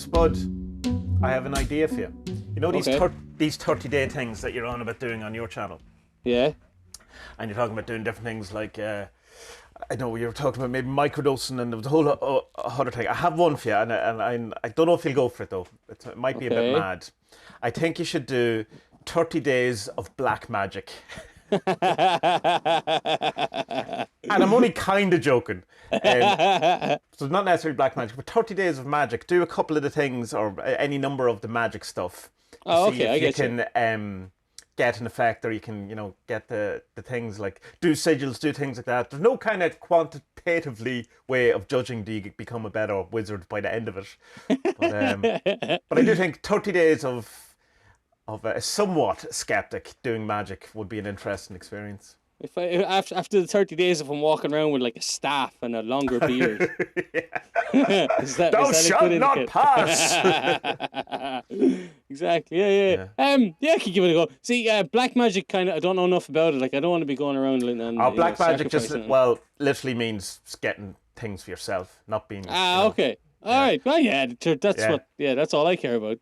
Spud, I have an idea for you. You know these Okay. these 30-day things that you're on about doing on your channel? Yeah. And you're talking about doing different things like, I know you were talking about maybe microdosing and there was a whole other thing. I have one for you, and I don't know if you'll go for it though. It might be a bit Okay. mad. I think you should do 30 days of black magic. And I'm only kind of joking. So it's not necessarily black magic, but 30 days of magic. Do a couple of the things or any number of the magic stuff. Oh, See okay, if I you get you. can get an effect, or you can, get the things like do sigils, do things like that. There's no kind of quantitatively way of judging do you become a better wizard by the end of it. But I do think 30 days of a somewhat skeptic doing magic would be an interesting experience. If after the 30 days, if I'm walking around with like a staff and a longer beard, Thou is that a shalt good not indicator? pass. Exactly. Yeah. Yeah, I could give it a go. See, black magic kind of, I don't know enough about it. Like, I don't want to be going around and Black magic just sacrificing. literally means getting things for yourself, not being. Okay. All right. Well, yeah, that's Yeah. that's all I care about.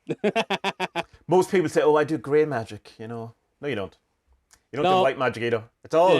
Most people say, "Oh, I do grey magic." No, you don't. You don't do No. white magic either. It's all.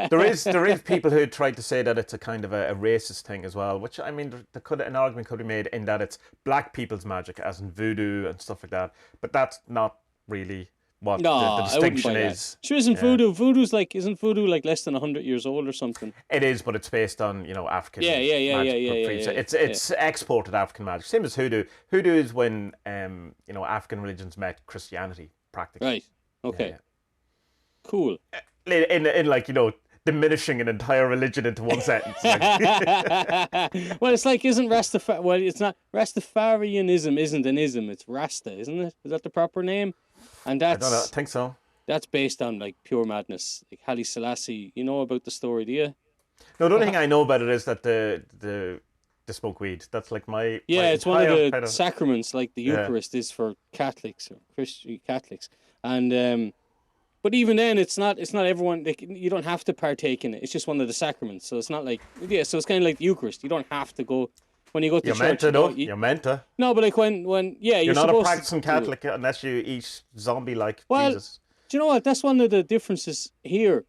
There is people who tried to say that it's a kind of a racist thing as well, which I mean, an argument could be made in that it's black people's magic, as in voodoo and stuff like that. But that's not really what No, the I wouldn't distinction buy that. is. Sure, isn't isn't voodoo like less than 100 years old or something? It is, but it's based on African. Yeah, magic. It's exported African magic, same as hoodoo. Hoodoo is when African religions met Christianity practically. Right. Okay. Yeah. Cool. In like diminishing an entire religion into one sentence. Well, it's like, isn't Rastafari? Well, it's not Rastafarianism. Isn't an ism? It's Rasta, isn't it? Is that the proper name? And I don't know. I think so. That's based on like pure madness. Like Haile Selassie. You know about the story, do you? No, the only thing I know about it is that the smoke weed. That's like my It's one of entire the kind sacraments, like the Eucharist is for Catholics or Christian Catholics, and but even then, it's not everyone. You don't have to partake in it. It's just one of the sacraments, so it's not like So it's kind of like the Eucharist. You don't have to go when you go to You're church. meant to, though. You're meant to. No, but like when You're not a supposed practicing to do it. Catholic unless you eat zombie like Well, Jesus. do you know what? That's one of the differences here.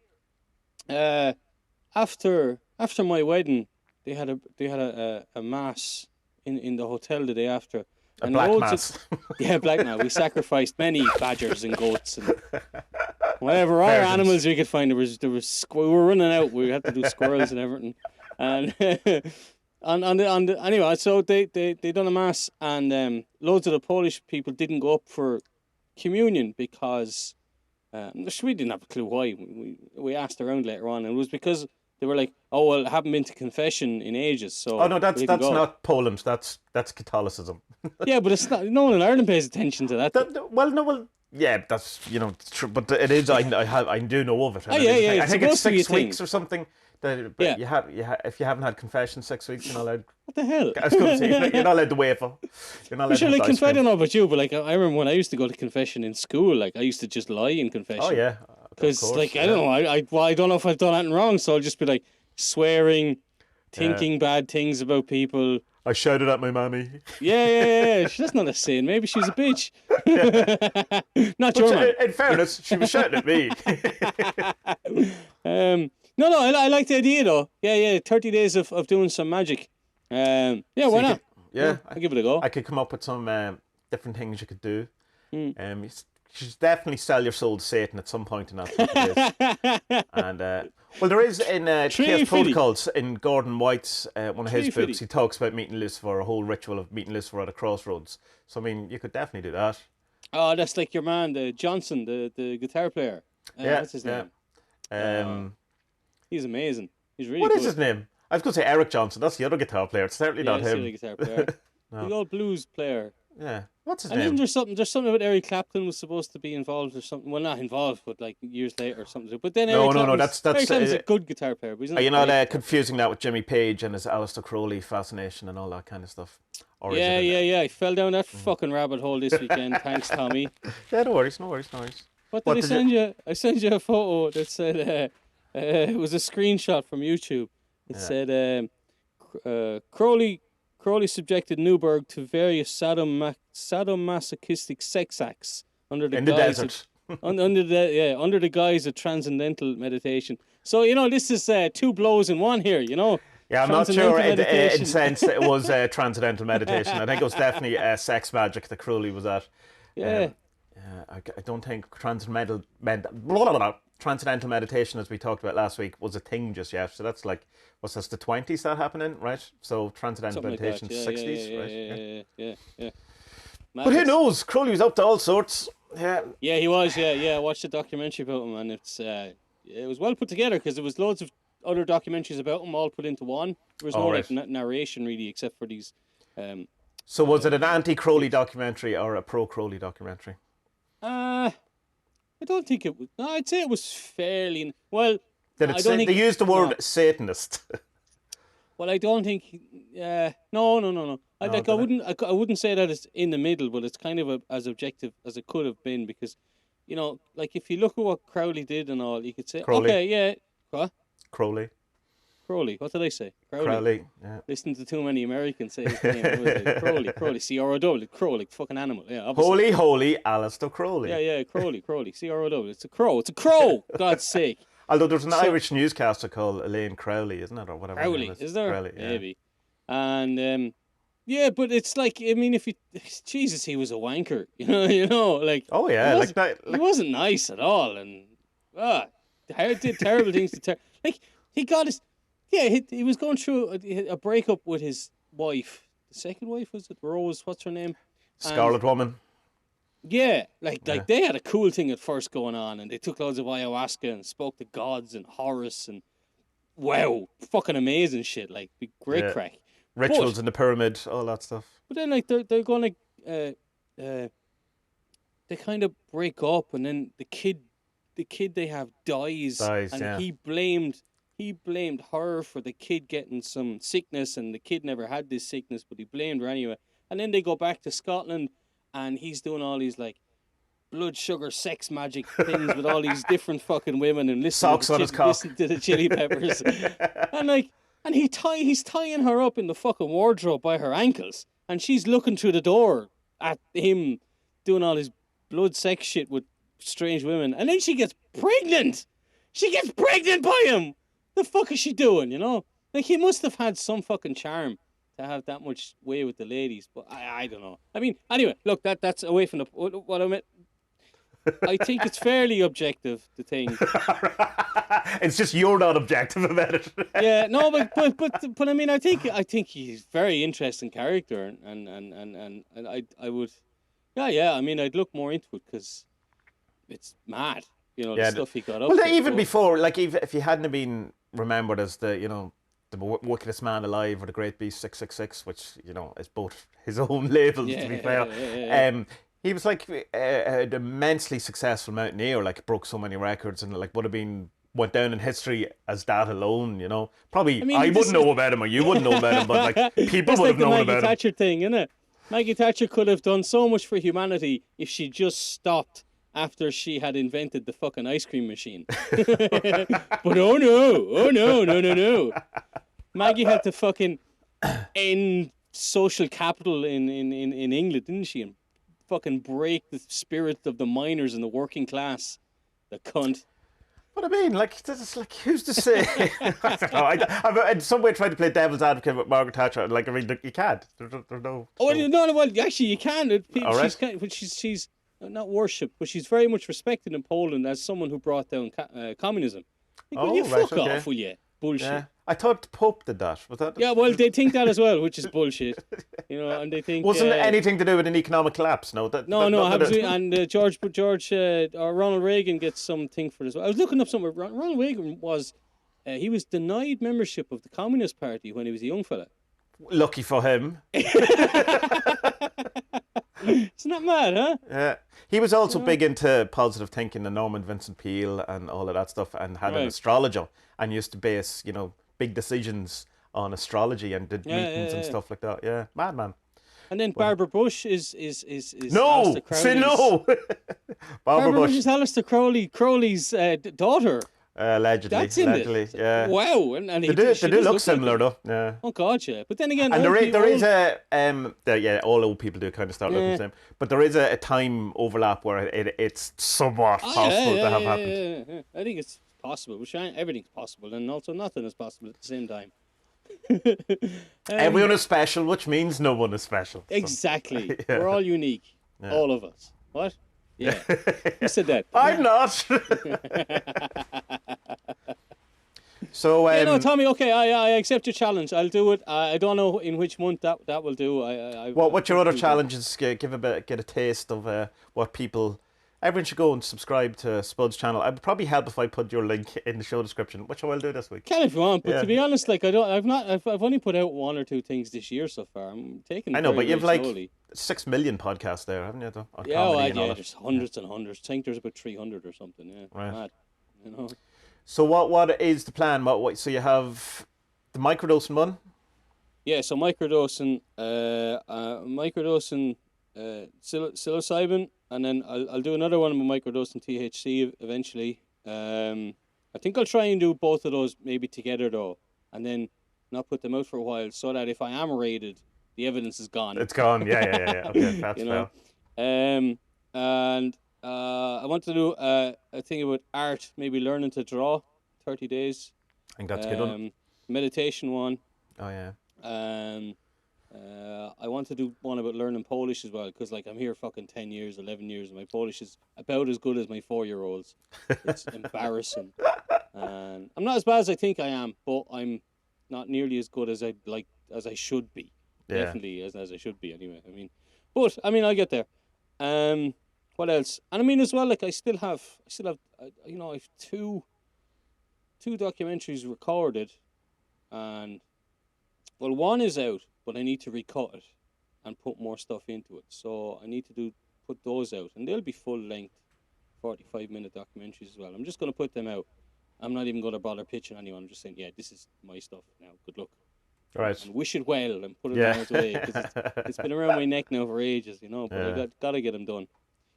After my wedding, they had a mass in the hotel the day after. A black mass. Black mass. We sacrificed many badgers and goats and whatever other Virgins. animals we could find. There was we were running out. We had to do squirrels and everything. And anyway, so they done a mass, and loads of the Polish people didn't go up for communion because we didn't have a clue why. We asked around later on, and it was because they were like, "Oh well, I haven't been to confession in ages." So Oh no, that's we didn't go. not Poland. That's Catholicism. Yeah, but it's not. No one in Ireland pays attention to that. Yeah, that's it's true, but it is. I do know of it. Oh, yeah, I it's think it's supposed to be a 6 thing. weeks or something. But Yeah. if you haven't had confession 6 weeks, you're not allowed. What the hell? I was going to say you're not allowed to wafer. You're not allowed to Sure, have like ice I cream. don't know about you, but like I remember when I used to go to confession in school, like I used to just lie in confession. Oh yeah, Because like I don't know, I don't know if I've done anything wrong, so I'll just be like swearing, thinking bad things about people. I shouted at my mammy. Yeah. That's not a sin. Maybe she's a bitch. Not your man. In fairness, she was shouting at me. No, I like the idea though. Yeah. 30 days of doing some magic. Why not? I'll give it a go. I could come up with some different things you could do. You should definitely sell your soul to Satan at some point in that 30 days. And well, there is in Chaos Protocols in Gordon White's one of his books. He talks about meeting Lucifer, a whole ritual of meeting Lucifer at a crossroads. So I mean, you could definitely do that. Oh, that's like your man, the Johnson, the guitar player. What's his name? He's amazing. He's really What good. is his name? I was going to say Eric Johnson. That's the other guitar player. It's certainly not it's him. the guitar player. The old blues player. Yeah. What's his And name? isn't there's something about Eric Clapton was supposed to be involved or something. Well, not involved, but like years later or something. But then No, Eric no, Clapton's, that's Eric Clapton's a good guitar player. But he's not Are you a not great confusing that with Jimmy Page and his Aleister Crowley fascination and all that kind of stuff? Or is Yeah. it I fell down that fucking rabbit hole this weekend. Thanks, Tommy. Yeah, no worries. What did I send you? I sent you a photo that said it was a screenshot from YouTube. It said Crowley Crowley subjected Newberg to various sadomasochistic sex acts under the In the guise desert. under the guise of transcendental meditation. So this is 2 blows in one here. Yeah, I'm not sure in meditation. sense it was transcendental meditation. I think it was definitely sex magic that Crowley was at. Yeah. I don't think transcendental meditation, as we talked about last week, was a thing just yet. So that's like, what's this, the 20s that happening, right? So transcendental Something like meditation, that. 60s, right? Yeah. But who knows? Crowley was up to all sorts. Yeah. Yeah, he was. Yeah. I watched the documentary about him, and it was well put together because there was loads of other documentaries about him all put into one. There was no right. like narration really, except for these. So was it an anti-Crowley documentary or a pro-Crowley documentary? I don't think it was. No, I'd say it was fairly well. They used the word Satanist. Well, I don't think. No. I wouldn't say that it's in the middle, but it's kind of as objective as it could have been because, like if you look at what Crowley did and all, you could say, Crowley. Okay, yeah, what? Crowley. What did I say? Crowley. Yeah. Listen to too many Americans say his name. Crowley, C-R-O-W, Crowley, fucking animal. Yeah, obviously. Holy Alistair Crowley. Yeah, Crowley, C-R-O-W. It's a crow, God's sake. Although there's an Irish newscaster called Elaine Crowley, isn't it, or whatever? Crowley, is there? Crowley, yeah. Maybe. And yeah, but it's like, I mean, Jesus, he was a wanker, like. Oh yeah, he wasn't nice at all, and did terrible things to like he got his. Yeah, he was going through a breakup with his wife. The second wife, was it Rose? What's her name? Scarlet Woman. Yeah, like they had a cool thing at first going on, and they took loads of ayahuasca and spoke to gods and Horus and wow, fucking amazing shit. Like great crack. Rituals in the pyramid, all that stuff. But then like they're gonna they kind of break up, and then the kid they have dies and he blamed her for the kid getting some sickness, and the kid never had this sickness, but he blamed her anyway. And then they go back to Scotland, and he's doing all these like blood sugar sex magic things with all these different fucking women and listen to the Chili Peppers, and he's tying her up in the fucking wardrobe by her ankles, and she's looking through the door at him doing all his blood sex shit with strange women, and then she gets pregnant. She gets pregnant by him. The fuck is she doing, Like, he must have had some fucking charm to have that much way with the ladies, but I don't know. I mean, anyway, look, that's away from what I meant. I think it's fairly objective, the thing. It's just you're not objective about it. Yeah, no, but I mean, I think he's a very interesting character, and I would, I mean, I'd look more into it because it's mad, the stuff he got up to. Well, even before, like, if he hadn't been remembered as the wickedest man alive or the Great Beast 666, which is both his own labels, to be fair. He was like an immensely successful mountaineer, like broke so many records, and like went down in history as that alone. Probably I wouldn't know about him, or you wouldn't know about him, but like people would have known about him. That's like the Maggie Thatcher thing, isn't it? Maggie Thatcher could have done so much for humanity if she just stopped after she had invented the fucking ice cream machine. But oh no. Maggie had to fucking end social capital in England, didn't she? And fucking break the spirit of the miners and the working class. The cunt. But I mean, like, who's to say? I don't know. I've in some way tried to play devil's advocate with Margaret Thatcher. Like, I mean, you can't. There's no. No. Well, actually, you can. Right. She's not worshipped, but she's very much respected in Poland as someone who brought down communism. Like, fuck off, will you? Bullshit. Yeah. I thought the Pope did that. Was that? Yeah, well, they think that as well, which is bullshit. And they think wasn't anything to do with an economic collapse. No, absolutely. And Ronald Reagan gets something for this. I was looking up somewhere. Ronald Reagan was he was denied membership of the Communist Party when he was a young fella. Lucky for him. Isn't that mad, huh? Yeah. He was also big into positive thinking and Norman Vincent Peale and all of that stuff, and had an astrologer and used to base, big decisions on astrology and did meetings and stuff like that. Yeah, madman. And then Barbara Bush is no, Alistair Crowley's... say no. Barbara Bush is Alistair Crowley's daughter. Allegedly, That's in allegedly, it. yeah. Wow, and They do look similar though. Yeah. Oh God, yeah. But then again, And old there is people, yeah, all old people do kind of start looking yeah. the same. But there is a time overlap where it's somewhat Oh possible to have happened. yeah. I think it's possible. Which everything's possible, and also nothing is possible at the same time. Everyone is special, which means no one is special. So, Exactly. yeah. We're all unique. Yeah. All of us. What? Yeah. Who said that? I'm not. So, Yeah, no, Tommy. Okay, I accept your challenge. I'll do it. I don't know in which month that will do. what's your I'll other do that. challenges? Get a taste of what people. Everyone should go and subscribe to Spud's channel. It would probably help if I put your link in the show description, which I will do this week. Can if you want, but Yeah. to be honest, like I've only put out 1 or 2 things this year so far. I'm taking it I know, very, but you have very like slowly. 6 million podcasts there, haven't you? On Yeah, comedy and all that. there's hundreds and hundreds. I think there's about 300 or something. Yeah, Right. mad. You know. So what is the plan? So you have the microdosing one. Yeah, so microdosing, psilocybin, and then I'll do another one with microdosing THC eventually. I think I'll try and do both of those maybe together though, and then not put them out for a while, so that if I am raided, the evidence is gone. It's gone. Yeah. Okay, that's You know. fair. And I want to do a thing about art, maybe learning to draw, 30 days. I think that's a good one. Meditation one. Oh yeah. I want to do one about learning Polish as well, because like I'm here fucking 10 years, 11 years, and my Polish is about as good as my 4-year-olds. It's embarrassing. And I'm not as bad as I think I am, but I'm not nearly as good as I should be. Yeah. Definitely as I should be anyway. I'll get there. What else? And I mean as well, like I still have I've two documentaries recorded, and well, one is out, but I need to recut it and put more stuff into it. So I need to put those out, and they'll be full length, 45-minute documentaries as well. I'm just going to put them out. I'm not even going to bother pitching anyone. I'm just saying, yeah, this is my stuff now. Good luck. Right. And wish it well and put it Yeah. on its way, because it's been around my neck now for ages, you know. But Yeah. I got to get them done.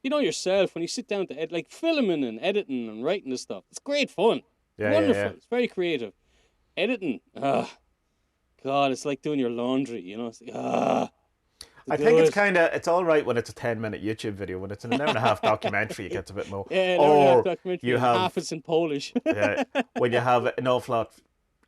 You know yourself, when you sit down to like filming and editing and writing this stuff, it's great fun. Yeah, Wonderful. yeah. It's very creative. Editing, God, it's like doing your laundry, you know. It's like, I think it's all right when it's a 10-minute YouTube video. When it's an hour and a half documentary, it gets a bit more. Yeah, an hour and a half Or documentary, you and have half it's in Polish. yeah, when you have an awful lot,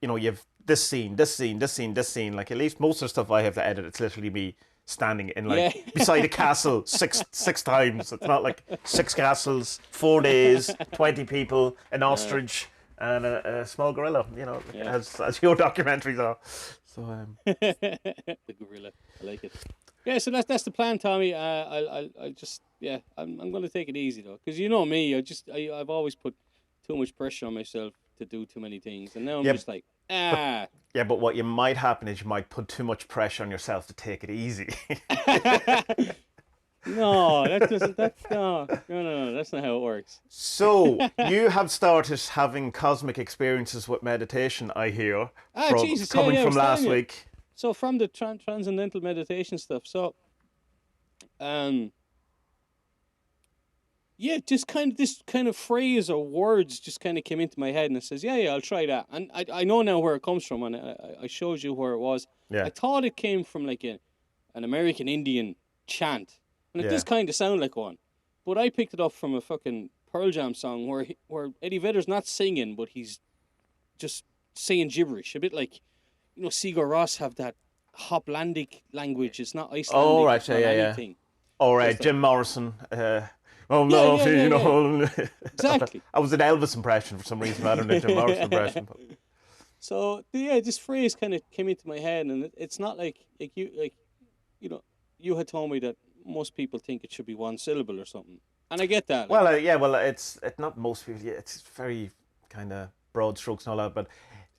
you have this scene. Like at least most of the stuff I have to edit, it's literally me standing in Yeah. beside a castle six times. It's not like 6 castles, 4 days, 20 people, an ostrich, and a small gorilla. Yeah. As your documentaries are. So The gorilla, I like it. Yeah, so that's the plan, Tommy. I'll just I'm going to take it easy though, because you know me. I've always put too much pressure on myself to do too many things, and now I'm just like yeah, but what you might happen is you might put too much pressure on yourself to take it easy. No, that doesn't. No, that's not how it works. So you have started having cosmic experiences with meditation, I hear, Jesus, coming I from was last telling you. week. So from the transcendental meditation stuff, just this kind of phrase or words just kind of came into my head, and it says, yeah, I'll try that. And I know now where it comes from, and I showed you where it was. Yeah. I thought it came from like an American Indian chant, and it does kind of sound like one. But I picked it up from a fucking Pearl Jam song where Eddie Vedder's not singing, but he's just saying gibberish, a bit like, Sigur Rós have that Hoplandic language. It's not Icelandic. Oh, right, it's not yeah. anything. Or Jim Morrison. Exactly. I was an Elvis impression for some reason rather than a Jim Morrison impression. But... So this phrase kind of came into my head, and it's not like you had told me that most people think it should be one syllable or something, and I get that. It's not most people. Yeah, it's very kind of broad strokes and all that, but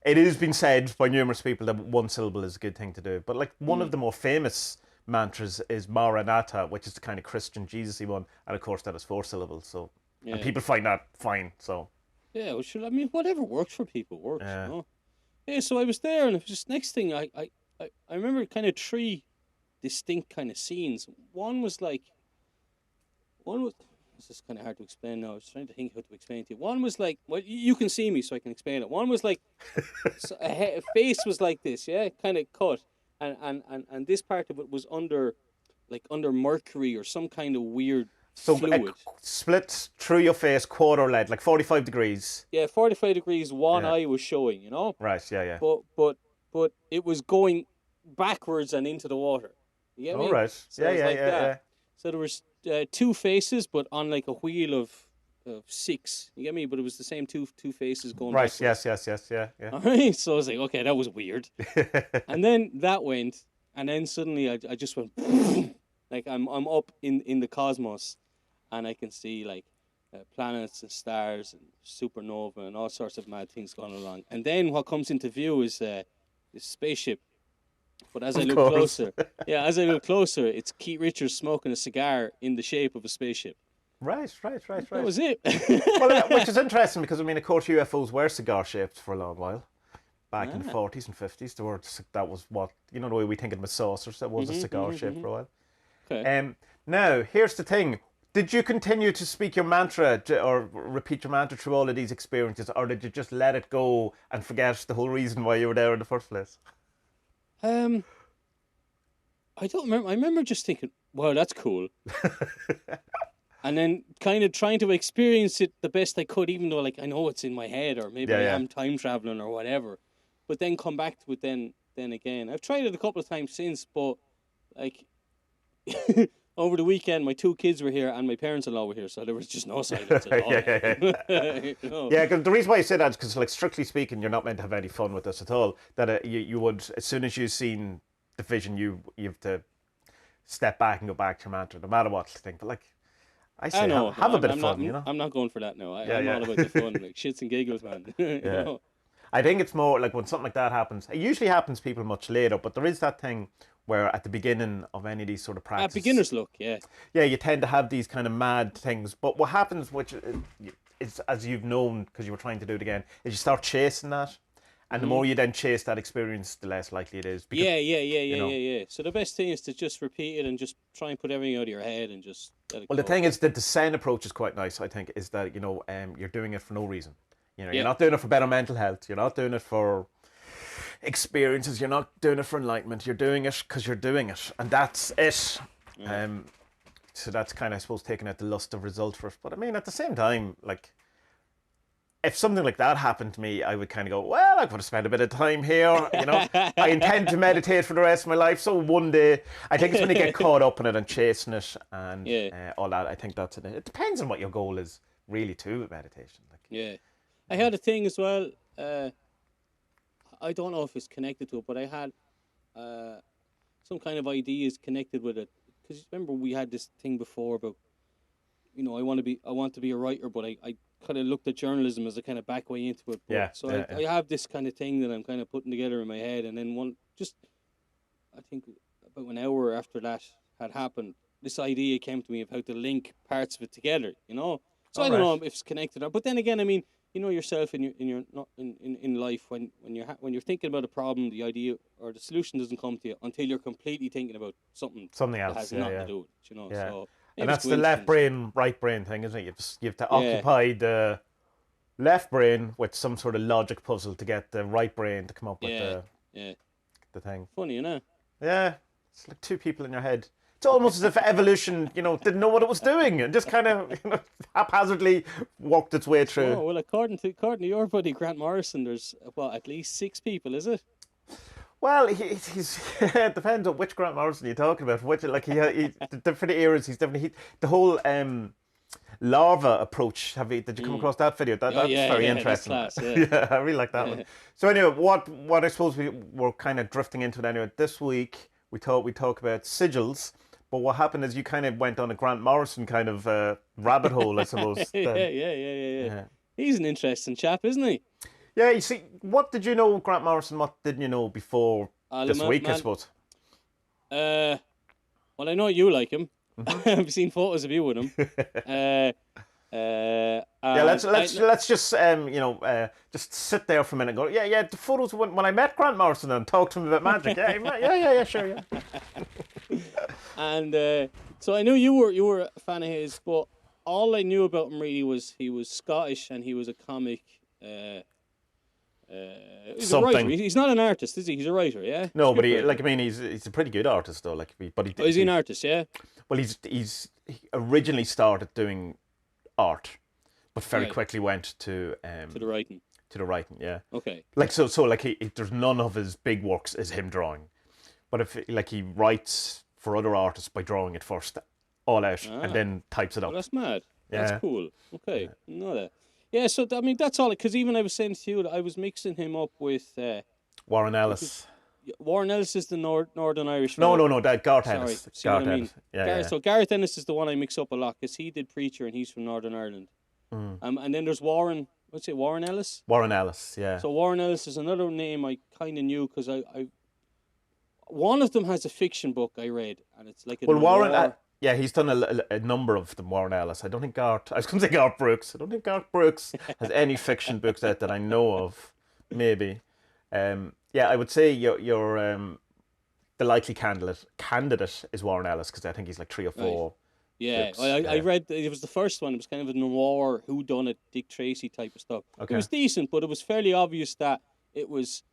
it has been said by numerous people that one syllable is a good thing to do. But like one of the more famous mantras is Maranatha, which is the kind of Christian Jesus-y one, and of course that is 4 syllables. So and people find that fine. So whatever works for people works. Yeah. You know? Yeah. So I was there, and it was just next thing I remember kind of 3 distinct kind of scenes. One was this is kind of hard to explain now. I was trying to think how to explain it to you. One was like, well, you can see me, so I can explain it. One was like, a face was like this, yeah, kind of cut, and this part of it was under mercury or some kind of weird So fluid. split through your face, quarter lead, like 45 degrees. Yeah, 45 degrees. One Yeah. eye was showing, you know. Right, yeah. But it was going backwards and into the water. You get me? All right. So it was like that. Yeah. So there was two faces, but on like a wheel of 6. You get me? But it was the same two faces going. Right, backwards. yes, yeah. All right. So I was like, okay, that was weird. And then that went, and then suddenly I just went, like I'm up in the cosmos, and I can see like planets and stars and supernova and all sorts of mad things going along. And then what comes into view is this spaceship. But as I look closer, it's Keith Richards smoking a cigar in the shape of a spaceship. Right. That was it. Well, which is interesting because, I mean, of course, UFOs were cigar-shaped for a long while. Back in the 40s and 50s, that was what, you know, the way we think of them as saucers, that was a cigar-shaped for a while. Okay. Now, here's the thing. Did you continue to speak your mantra or repeat your mantra through all of these experiences, or did you just let it go and forget the whole reason why you were there in the first place? I don't remember. I remember just thinking, wow, that's cool. And then kind of trying to experience it the best I could, even though, like, I know it's in my head, or maybe I am time traveling or whatever. But then come back to it then again. I've tried it a couple of times since, but, like, over the weekend, my 2 kids were here and my parents-in-law were here, so there was just no silence at all. Yeah. You know? Yeah, because the reason why I say that is because, like, strictly speaking, you're not meant to have any fun with this at all. That you would, as soon as you've seen the vision, you have to step back and go back to your mantra, no matter what you think. But, like, I say, have a bit of fun, you know? I'm not going for that now. I'm all about the fun, like shits and giggles, man. You know? I think it's more like when something like that happens, it usually happens to people much later, but there is that thing where at the beginning of any of these sort of practices... At beginner's luck, yeah. Yeah, you tend to have these kind of mad things. But what happens, which is, as you've known, because you were trying to do it again, is you start chasing that. And the more you then chase that experience, the less likely it is. Because, yeah. So the best thing is to just repeat it and just try and put everything out of your head and just let it go. The thing is that the Zen approach is quite nice, I think, is that, you know, you're doing it for no reason. You know, you're not doing it for better mental health. You're not doing it for experiences. You're not doing it for enlightenment. You're doing it because you're doing it. And that's it. So that's kind of, I suppose, taking out the lust of result for it. But I mean, at the same time, like, if something like that happened to me, I would kind of go, well, I'm going to spend a bit of time here. You know, I intend to meditate for the rest of my life. So one day, I think it's when you get caught up in it and chasing it and all that. I think that's it. It depends on what your goal is, really, too, with meditation. Like, yeah. I had a thing as well. I don't know if it's connected to it, but I had some kind of ideas connected with it. Because remember, we had this thing before about, you know, I want to be a writer, but I kind of looked at journalism as a kind of back way into it. But, I have this kind of thing that I'm kind of putting together in my head, and then I think about an hour after that had happened, this idea came to me of how to link parts of it together. You know, so I don't know if it's connected, but then again, I mean, you know yourself in life when you're thinking about a problem, the idea or the solution doesn't come to you until you're completely thinking about something else that has nothing to do with it. You know, so. And that's the left brain, right brain thing, isn't it? You have to occupy the left brain with some sort of logic puzzle to get the right brain to come up with the thing. Funny, you know? Yeah. It's like 2 people in your head. It's almost as if evolution, you know, didn't know what it was doing and just kind of, you know, haphazardly walked its way through. Oh, well, according to your buddy Grant Morrison, there's, at least 6 people, is it? Well, he's it depends on which Grant Morrison you're talking about. Which, like, he the different eras. He's definitely the whole larva approach. Did you come across that video? That's very interesting. That's class, I really like that one. So anyway, what I suppose we were kind of drifting into it anyway. This week we thought we'd talk about sigils, but what happened is you kind of went on a Grant Morrison kind of rabbit hole, I suppose. Yeah. He's an interesting chap, isn't he? Yeah, you see, what did you know Grant Morrison? What didn't you know before this week, I suppose? Well, I know you like him. I've seen photos of you with him. Let's just just sit there for a minute and go, yeah, the photos when I met Grant Morrison and talked to him about magic. Yeah, sure, yeah. And so I knew you were a fan of his, but all I knew about him really was he was Scottish and he was a comic. He's a writer. Something. He's not an artist, is he? He's a writer, yeah. No, but Scriptwriter. I mean, he's a pretty good artist though. Like, but Oh, is he an artist? Yeah. well, he originally started doing art, but very Right. quickly went To the writing. to the writing. Yeah, Okay. like so like there's none of his big works is him drawing, but if like he writes for other artists by drawing it first, all out, and then types it Well, up. that's mad. Yeah. That's cool. Okay. Know that. Yeah. So I mean, that's all. Because even I was saying to you that I was mixing him up with Warren Ellis. Warren Ellis is the Northern Irish. No, fella. no, that Garth Sorry. Ennis. See what Garth I mean? Ennis. Yeah, So Gareth Ennis is the one I mix up a lot because he did Preacher and he's from Northern Ireland. And then there's Warren. What's it? Warren Ellis. Warren Ellis. Yeah. So Warren Ellis is another name I kind of knew because I one of them has a fiction book I read and it's like a Well, Warren, noir. yeah, he's done a number of them, Warren Ellis. I don't think Garth, I was going to say Garth Brooks. I don't think Garth Brooks has any fiction books out that I know of, maybe. Yeah, I would say your the likely candidate is Warren Ellis because I think he's like 3 or 4. Yeah, books, I yeah. read it was the first one. It was kind of a noir, whodunit, Dick Tracy type of stuff. Okay. It was decent, but it was fairly obvious that it was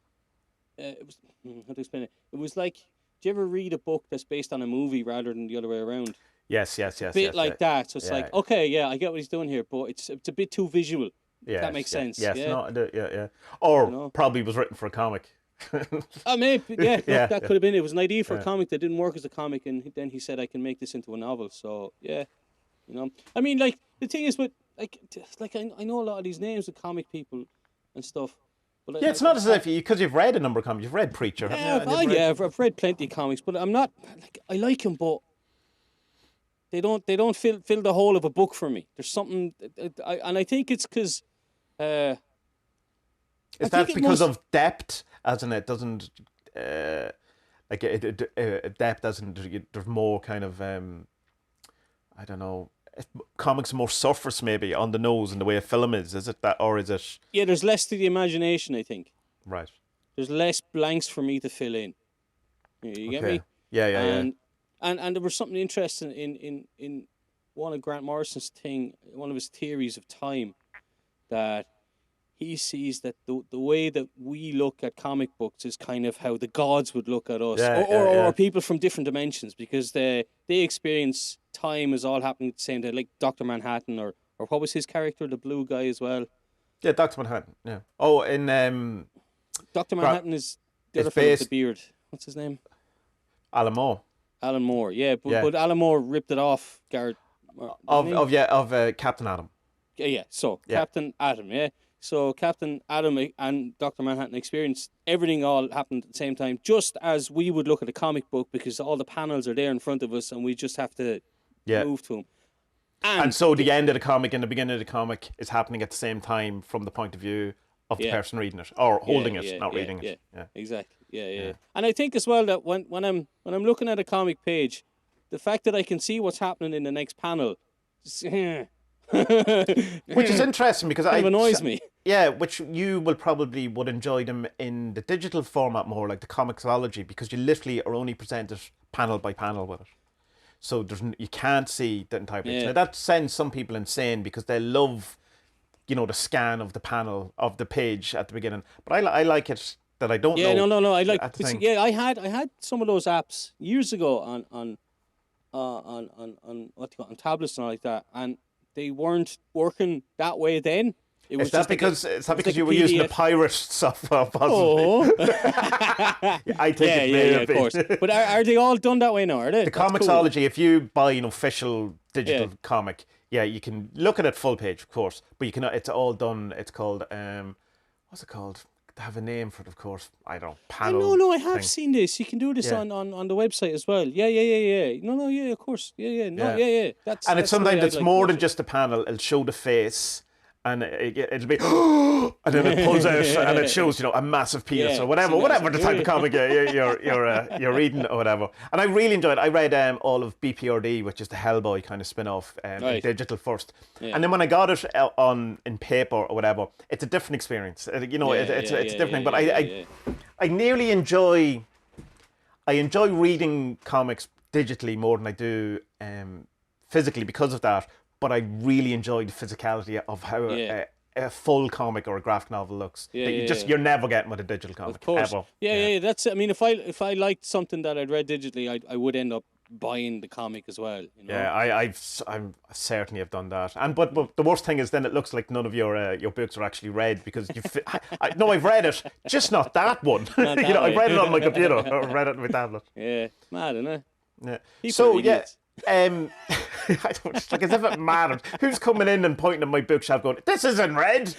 how to explain it. It was like, do you ever read a book that's based on a movie rather than the other way around? Yes. A bit like that. So it's like, okay, yeah, I get what he's doing here, but it's a bit too visual. Yeah, That makes sense. Yes, Yeah. no, yeah. Or know? probably was written for a comic. Maybe, yeah, Yeah, that could have been. It was an idea for a Yeah. comic that didn't work as a comic, and then he said, "I can make this into a novel." So yeah, I mean, like the thing is, with like I know a lot of these names of comic people and stuff. But Yeah, it's not as if because you've read a number of comics. You've read Preacher, haven't you? And you've read- I've read plenty of comics, but I'm not like I like them, but they don't fill the whole of a book for me. There's something, and I think it's because. Is that because of depth, as in it doesn't like depth as in there's more kind of I don't know, comics are more surface maybe on the nose in the way a film is it that, or is it Yeah, there's less to the imagination. I think right? there's less blanks for me to fill in. You get me? Yeah. And there was something interesting in one of Grant Morrison's one of his theories of time, that he sees that the way that we look at comic books is kind of how the gods would look at us, or people from different dimensions, because they experience time as all happening at the same time, like Dr. Manhattan, or what was his character, the blue guy as well? Yeah, Dr. Manhattan. Yeah. Oh, in Dr. Manhattan is the it's other fellow with the based- beard. What's his name? Alan Moore Alan Moore. Yeah, but Yeah. but Alan Moore ripped it off Garrett. of Captain Atom. Yeah. So Yeah. Captain Atom. Yeah. So Captain Atom and Dr. Manhattan experienced everything all happened at the same time, just as we would look at a comic book, because all the panels are there in front of us and we just have to Yeah. move to them. And so the end of the comic and the beginning of the comic is happening at the same time from the point of view of the Yeah. person reading it or holding it, not reading yeah, it. Yeah. Exactly. Yeah. And I think as well that when I'm looking at a comic page, the fact that I can see what's happening in the next panel, Which is interesting because kind of annoys me. Yeah, which you would enjoy them in the digital format more, like the Comixology, because you literally are only presented panel by panel with it. So you can't see the entire picture. Yeah. Now, that sends some people insane because they love, the scan of the panel of the page at the beginning. But I like it that I don't know. Yeah, no. I like. at the thing. Yeah, I had some of those apps years ago on what do you call it, on tablets and all like that, and they weren't working that way then. It was Is that just because like a you were using the PDF. pirate software? Possibly. Oh, I think it may yeah, have of course. been. But are they all done that way now? Are they? The That's cool. Comixology, if you buy an official digital Yeah. comic, you can look at it full page, of course, but you can. It's all done. It's called what's it called? They have a name for it, of course. I don't know. Panel. No, I have thing. seen this. You can do this Yeah. on the website as well. Yeah. No, yeah, of course. Yeah. No, yeah. That's And that's it's the way sometimes I'd it's like to more watch than it. just a panel. It'll show the face, and it'll be, and then it pulls out, and it shows a massive penis Yeah, or whatever, see, whatever the that's- type of comic you're reading or whatever. And I really enjoyed it. I read all of BPRD, which is the Hellboy kind of spin-off, in Right. digital first, Yeah. and then when I got it in paper or whatever, it's a different experience. It's a different thing. But I nearly enjoy. I enjoy reading comics digitally more than I do physically because of that. but I really enjoyed the physicality of how a full comic or a graphic novel looks. Yeah, that you yeah, just yeah. You're never getting with a digital comic Of course. ever. Yeah. That's. I mean, if I liked something that I'd read digitally, I would end up buying the comic as well. You know. Yeah, I'm certainly have done that, and but the worst thing is then it looks like none of your books are actually read because no, I've read it, just not that one. Not that I've way. read it on my computer or read it on my tablet. Yeah. Mad, isn't it? Yeah. People So are idiots. I don't, it's like as if it mattered. Who's coming in and pointing at my bookshelf going, "This isn't read."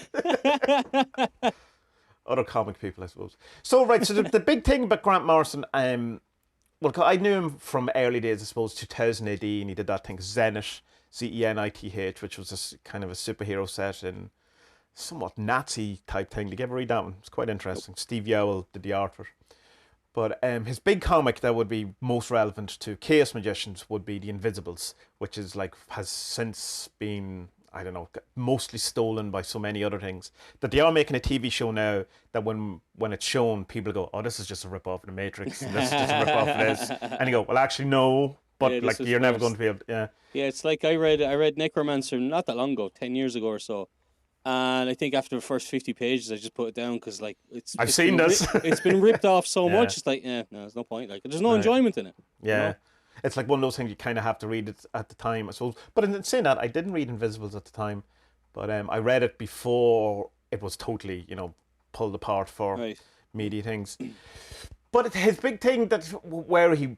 Other comic people, I suppose. So right, so the big thing about Grant Morrison, well, I knew him from early days, I suppose, 2000 AD, and he did that thing, Zenith, Zenith, which was kind of a superhero set in somewhat Nazi type thing. Did you ever read that one? It's quite interesting. Steve Yowell did the art for it. But his big comic that would be most relevant to Chaos Magicians would be The Invisibles, which is has since been, I don't know, mostly stolen by so many other things. That they are making a TV show now that when it's shown, people go, "Oh, this is just a rip-off of The Matrix, and this is just a rip-off of this." And you go, "Well, actually, no." But you're never going to be able to, yeah. Yeah, it's like I read Necromancer not that long ago, 10 years ago or so. And I think after the first 50 pages, I just put it down because I've seen this. It's been ripped off so much. It's like, no, there's no point. Like, there's no enjoyment in it. Yeah. You know? It's like one of those things you kind of have to read it at the time, I suppose. But in saying that, I didn't read Invisibles at the time. But I read it before it was totally, pulled apart for media things. But his big thing where he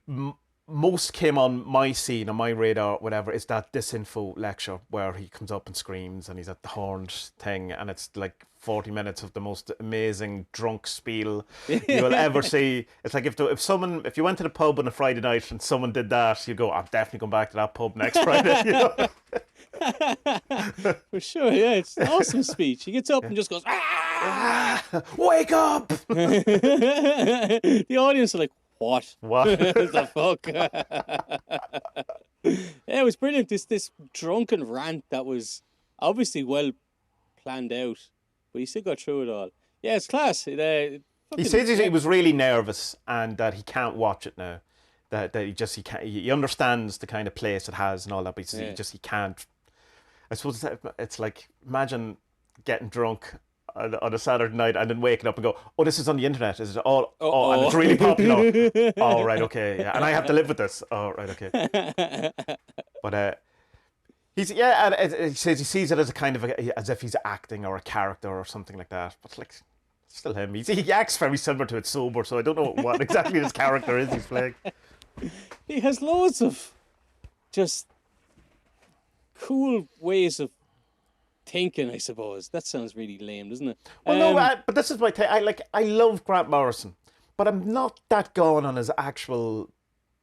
most came on my scene, on my radar, whatever, is that disinfo lecture where he comes up and screams and he's at the horned thing, and it's like 40 minutes of the most amazing drunk spiel you will ever see. It's like if you went to the pub on a Friday night and someone did that, you go, "I'm definitely going back to that pub next Friday." For sure, yeah, it's an awesome speech. He gets up and just goes, "Ah! Wake up!" The audience are like, What? What? The fuck? Yeah, it was brilliant. This drunken rant that was obviously well planned out, but he still got through it all. Yeah, it's class. He says he was really nervous and that he can't watch it now. That he understands the kind of place it has and all that, but he says he can't. I suppose it's like, imagine getting drunk on a Saturday night and then waking up and go, "Oh, this is on the internet. Is it all? Oh, and it's really popular." Oh, right, okay, yeah. And I have to live with this. Oh, right, okay. But he says he sees it as a kind of as if he's acting or a character or something like that. But like, still him. He acts very similar to it sober, so I don't know what exactly his character is he's playing. He has loads of just cool ways of thinking, I suppose. That sounds really lame, doesn't it? Well, no, but this is my take. I love Grant Morrison, but I'm not that gone on his actual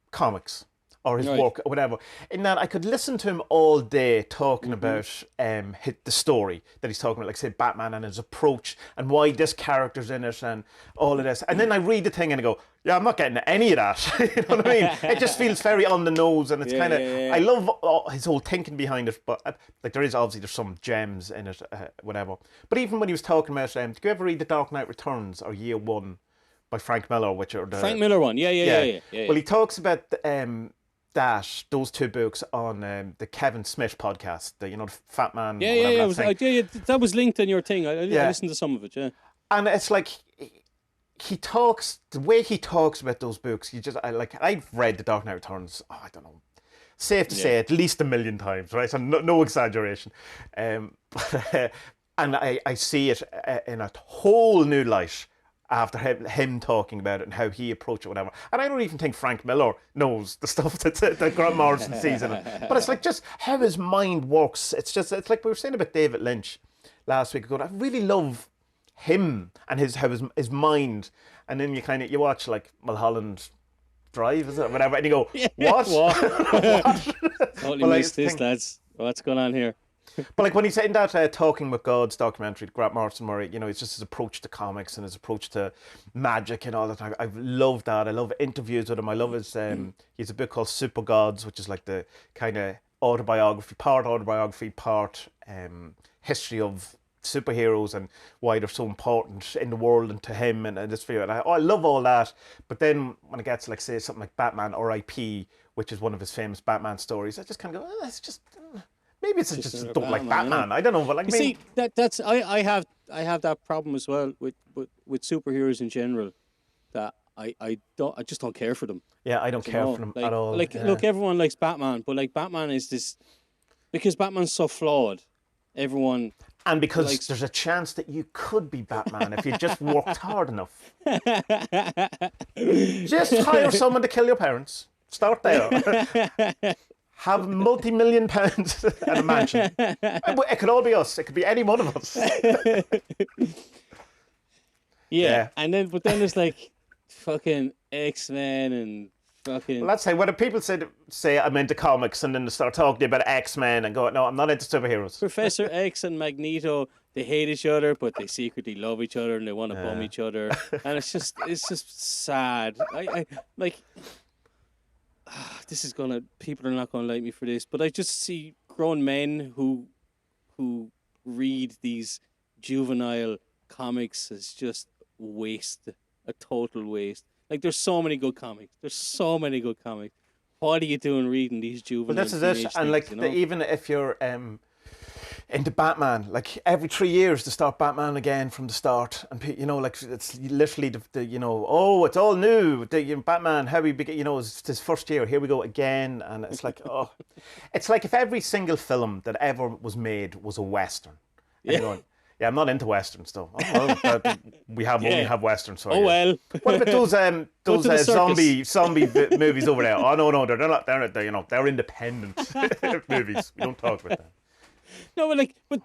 comics or his work or whatever. In that I could listen to him all day talking about the story that he's talking about, like say Batman and his approach and why this character's in it and all of this. And then I read the thing and I go, "Yeah, I'm not getting any of that." You know what I mean? It just feels very on the nose, and it's kind of. I love his whole thinking behind it, but like there's some gems in it, whatever. But even when he was talking about, did you ever read The Dark Knight Returns or Year One by Frank Miller, which are the Frank Miller one? Yeah. Well, he talks about those two books on the Kevin Smith podcast, the Fat Man. Yeah. That was linked in your thing. I listened to some of it. Yeah, and it's like. The way he talks about those books, I've read The Dark Knight Returns, I don't know, safe to say at least 1 million times, right? So no exaggeration. And I see it in a whole new light after him talking about it and how he approached it, whatever. And I don't even think Frank Miller knows the stuff that Grant Morrison sees in it. But it's like just how his mind works. It's like we were saying about David Lynch last week ago. I really love him and his mind, and then you watch like Mulholland Drive, is it, or whatever, and you go, "What? What?" Totally missed this, lads. What's going on here? But like when he's in that Talking with Gods documentary, Grant Morrison, where it's just his approach to comics and his approach to magic and all that. I've loved that. I love interviews with him. I love his. He has a book called Super Gods, which is like the kind of autobiography, part history of superheroes and why they're so important in the world and to him and this video. And I love all that. But then when it gets to, like, say, something like Batman R.I.P., which is one of his famous Batman stories, I just kind of go, it's just Maybe it's Just just another don't like Batman, you know? Batman. I don't know, but like You see, that's I have that problem as well with superheroes in general. That I just don't care for them. yeah, I don't You care know, for them like at all. like Yeah. look, everyone likes Batman, but like Batman is this because Batman's so flawed. Everyone And because likes. there's a chance that you could be Batman if you just worked hard enough. Just hire someone to kill your parents. Start there. Have multi-million pounds and a mansion. It could all be us. It could be any one of us. Yeah. And then there's like fucking X-Men and fucking. Well, that's how when people say I'm into comics and then they start talking about X-Men and go, no, I'm not into superheroes. Professor X and Magneto, they hate each other, but they secretly love each other and they want to bum each other, and it's just sad. I like. People are not gonna like me for this, but I just see grown men who read these juvenile comics as just waste, a total waste. Like there's so many good comics. What are you doing reading these juvenile? Well, this is it, teenage and things, like you know? even if you're into Batman, like every 3 years to start Batman again from the start, and like it's literally it's all new. Batman, how we begin, it's his first year. Here we go again, and it's like it's like if every single film that ever was made was a western. And you're going, yeah, I'm not into westerns though. Oh, well, we only have westerns. So well. What about those the zombie movies over there? Oh no, they're not. They're independent movies. We don't talk about that. No, but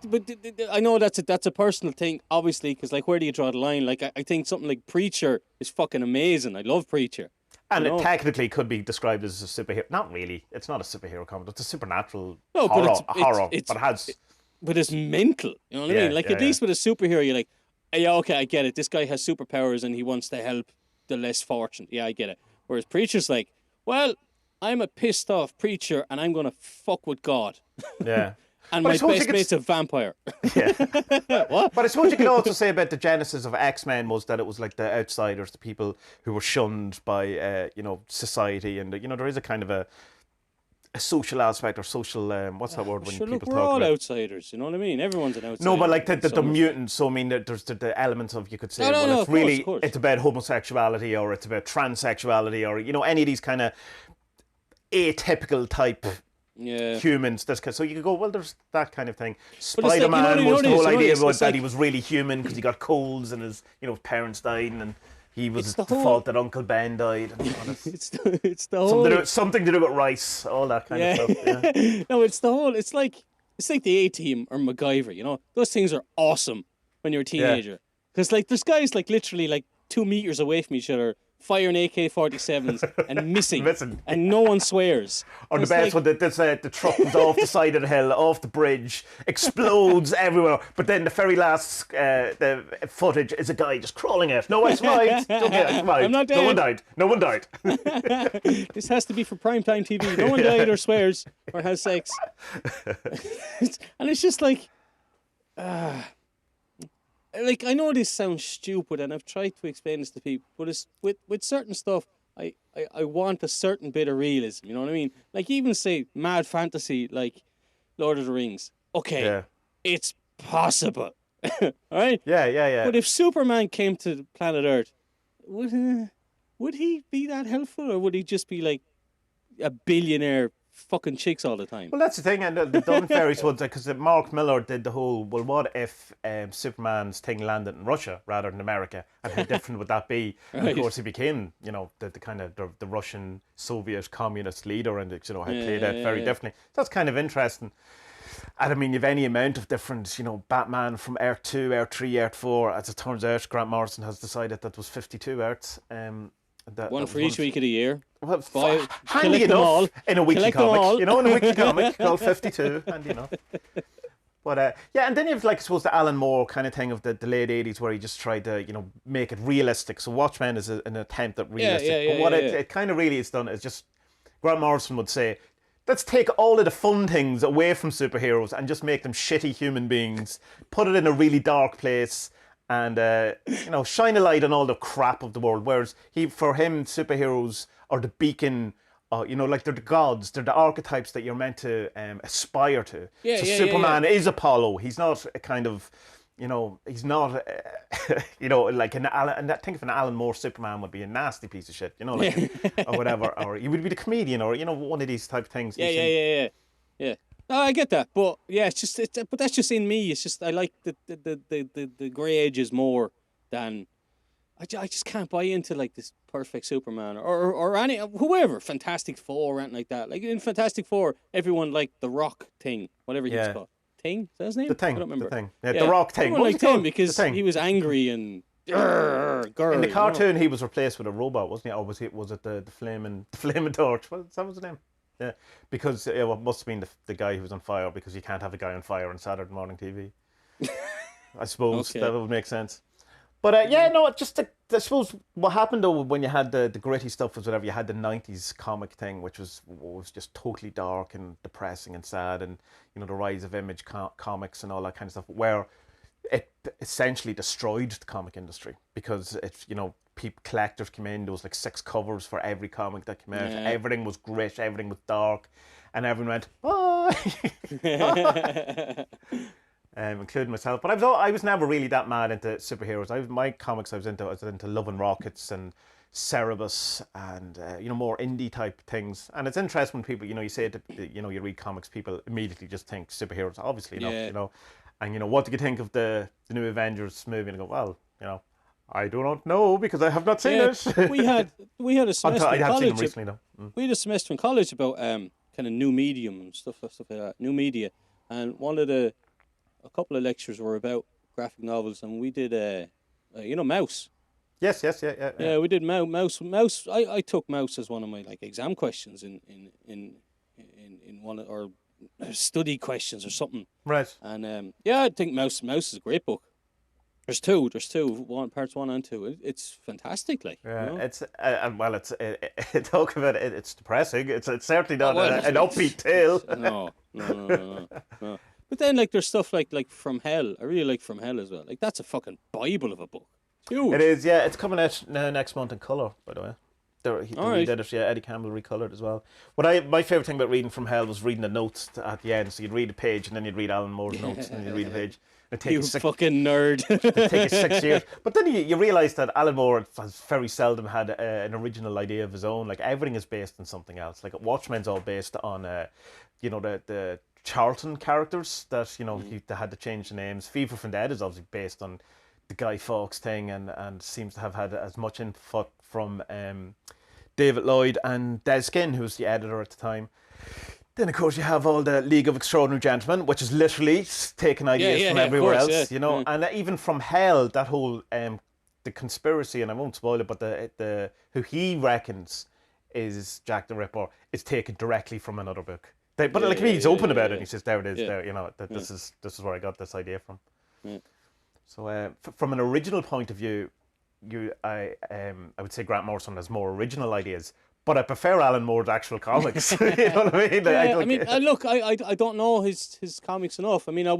I know that's a personal thing, obviously, because like, where do you draw the line? Like, I think something like Preacher is fucking amazing. I love Preacher. And it technically could be described as a superhero. Not really. It's not a superhero comic. It's a supernatural No, horror. but but it's mental. You know what I mean? Like, at least with a superhero, you're like, yeah, okay, I get it. This guy has superpowers and he wants to help the less fortunate. Yeah, I get it. Whereas Preacher's like, well, I'm a pissed off preacher and I'm gonna fuck with God. Yeah. And my best mate's a vampire. Yeah. What? But I suppose you could also say about the genesis of X-Men was that it was like the outsiders, the people who were shunned by, society. And, there is a kind of a social aspect or social, what's that word when Sure, people look, talk we're all about... outsiders, you know what I mean? Everyone's an outsider. No, but like the mutants, so I mean, there's the elements of, you could say, of course. It's about homosexuality or it's about transsexuality or, any of these kind of atypical type humans. So you could go, well, there's that kind of thing. Spider-Man was the whole idea about that he was really human because he got colds and his parents died and he was the fault that Uncle Ben died. And it's the whole something to do with rice, all that kind of stuff. Yeah. No, it's the whole. It's like the A-Team or MacGyver. Those things are awesome when you're a teenager because like there's guys like literally like 2 meters away from each other, firing AK-47s and missing, and no one swears. Or the best one, the truck was off the side of the hill, off the bridge, explodes everywhere. But then the very last the footage is a guy just crawling out. No, I survived. Okay, I survived. I'm not dead. No one died. This has to be for primetime TV. No one died or swears or has sex. And it's just like... like, I know this sounds stupid, and I've tried to explain this to people, but it's with certain stuff, I want a certain bit of realism. You know what I mean? Like, even say mad fantasy, like Lord of the Rings. Okay, it's possible, all right? Yeah. But if Superman came to planet Earth, would he be that helpful, or would he just be like a billionaire fucking chicks all the time? Well, that's the thing, and the Dunn Ferries ones, because Mark Miller did the whole, well, what if Superman's thing landed in Russia rather than America, and how different would that be? And of course he became, the kind of the Russian Soviet communist leader, and had played out very differently. That's kind of interesting. And I mean, you've any amount of different, Batman from Earth 2, Earth 3, Earth 4. As it turns out, Grant Morrison has decided that was 52 Earths. One for each week of the year. Well, handy enough in a weekly comic, in a weekly comic called 52, handy enough. But and then you have, like, I suppose, the Alan Moore kind of thing of the late 80s where he just tried to, make it realistic. So Watchmen is an attempt at realistic. But what it kind of really is done is just, Grant Morrison would say, let's take all of the fun things away from superheroes and just make them shitty human beings, put it in a really dark place, and shine a light on all the crap of the world. Whereas for him, superheroes are the beacon like they're the gods, they're the archetypes that you're meant to aspire to. Yeah, So yeah, yeah, yeah. Superman is Apollo. He's not a kind of, he's not, like an Alan. And I think if an Alan Moore Superman would be a nasty piece of shit, like or whatever, or he would be the comedian, or one of these type of things. Yeah, yeah, yeah, yeah, yeah. No, I get that, but yeah, but that's just in me. It's just I like the grey edges more than I just can't buy into like this perfect Superman or any whoever Fantastic Four or anything like that. Like in Fantastic Four, everyone liked the Rock thing, whatever he's Yeah. called. Thing? Is that his name? The Thing. I don't remember. The Thing. Yeah, the Rock Thing. Everyone What was liked he him called? because The Thing. he was angry and In the cartoon, you know? he was replaced with a robot, wasn't he? Or was it the flaming torch? What that was his name? Yeah, because it must have been the guy who was on fire, because you can't have a guy on fire on Saturday morning TV. I suppose Okay. that would make sense. But I suppose what happened though when you had the gritty stuff was whatever, you had the '90s comic thing, which was just totally dark and depressing and sad, and the rise of Image comics and all that kind of stuff, where it essentially destroyed the comic industry, because collectors came in, there was like 6 covers for every comic that came out. Yeah. Everything was grit, everything was dark, and everyone went, oh. Including myself. But I was never really that mad into superheroes. My comics I was into Love and Rockets and Cerebus and more indie type things. And it's interesting when people, you say that you read comics, people immediately just think superheroes. Obviously Yeah. not, And what do you think of the new Avengers movie? And I go, well, I do not know because I have not seen Yeah, it. we had a semester I in have seen them college. recently though. We had a semester in college about kind of new medium and stuff like that, new media, and a couple of lectures were about graphic novels, and we did Mouse. Yes, yeah. Yeah, we did Mouse. I took Mouse as one of my like exam questions in one of, or study questions or something. Right. And I think Mouse is a great book. There's two, parts 1 and 2. It's fantastic, like. Yeah, it's talk about it. It's depressing. It's certainly not Well, an upbeat tale. No. But then like there's stuff like From Hell. I really like From Hell as well. Like that's a fucking bible of a book. Huge. It is, yeah. It's coming out now next month in colour, by the way. He Alright. redid it, yeah. Eddie Campbell recolored as well. My favourite thing about reading From Hell was reading the notes at the end. So you'd read a page and then you'd read Alan Moore's notes and then you'd read a page. You fucking nerd. It'd take you 6 years. But then you realise that Alan Moore has very seldom had an original idea of his own. Like everything is based on something else. Like Watchmen's all based on, the Charlton characters that they had to change the names. Fever from Dead is obviously based on the Guy Fawkes thing, and seems to have had as much input from David Lloyd and Des Skin, who was the editor at the time. Then of course you have all the League of Extraordinary Gentlemen, which is literally taking ideas from everywhere else, and even From Hell, that whole the conspiracy, and I won't spoil it, but the who he reckons is Jack the Ripper is taken directly from another book. But he's open about it. And he says, "There it is. There, this is where I got this idea from." Yeah. So, from an original point of view, I would say Grant Morrison has more original ideas, but I prefer Alan Moore's actual comics. You know what I mean? Look, I don't know his comics enough. I mean, I'll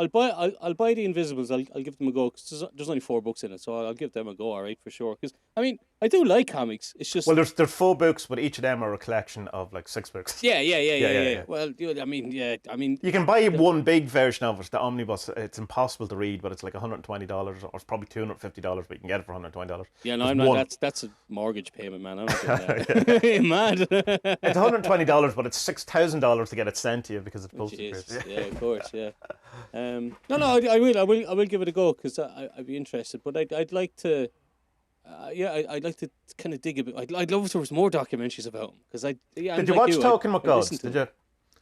buy the Invisibles. I'll give them a go because there's only 4 books in it, so I'll give them a go. All right, for sure. Because I mean, I do like comics. It's just there's 4 books, but each of them are a collection of like 6 books. Yeah. Well, I mean, you can buy one big version of it, the omnibus. It's impossible to read, but it's like $120, or it's probably $250, but you can get it for $120. Yeah, no, I'm not. That's a mortgage payment, man. I'm not doing that. You're mad. It's $120, but it's $6,000 to get it sent to you because it's postage. Jesus. Yeah, of course. Yeah. No, I will give it a go because I'd be interested. But I'd like to. I'd like to kind of dig a bit. I'd love if there was more documentaries about him because Did you watch Talking with Gods? Did you?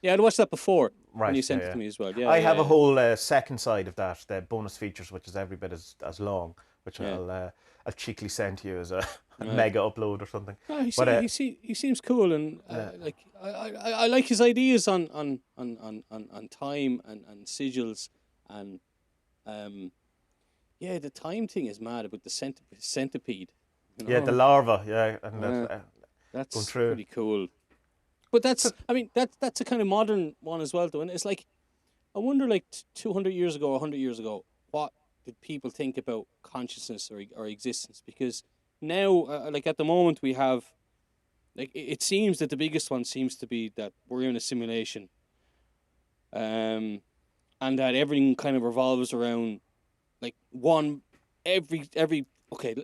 Yeah, I'd watched that before. Right, when you sent it to me as well. Yeah, I have a whole second side of that, the bonus features, which is every bit as long, which I'll cheekily send to you as a mega upload or something. No, he seems cool, and I like his ideas on time and sigils, and the time thing is mad about the centipede. Yeah, the larva. And that's going through. Pretty cool. But that's a kind of modern one as well, though. And it's like, I wonder, like 200 years ago, 100 years ago, what did people think about consciousness or existence? Because now, like at the moment, we have like it seems that the biggest one seems to be that we're in a simulation, and that everything kind of revolves around like one every okay,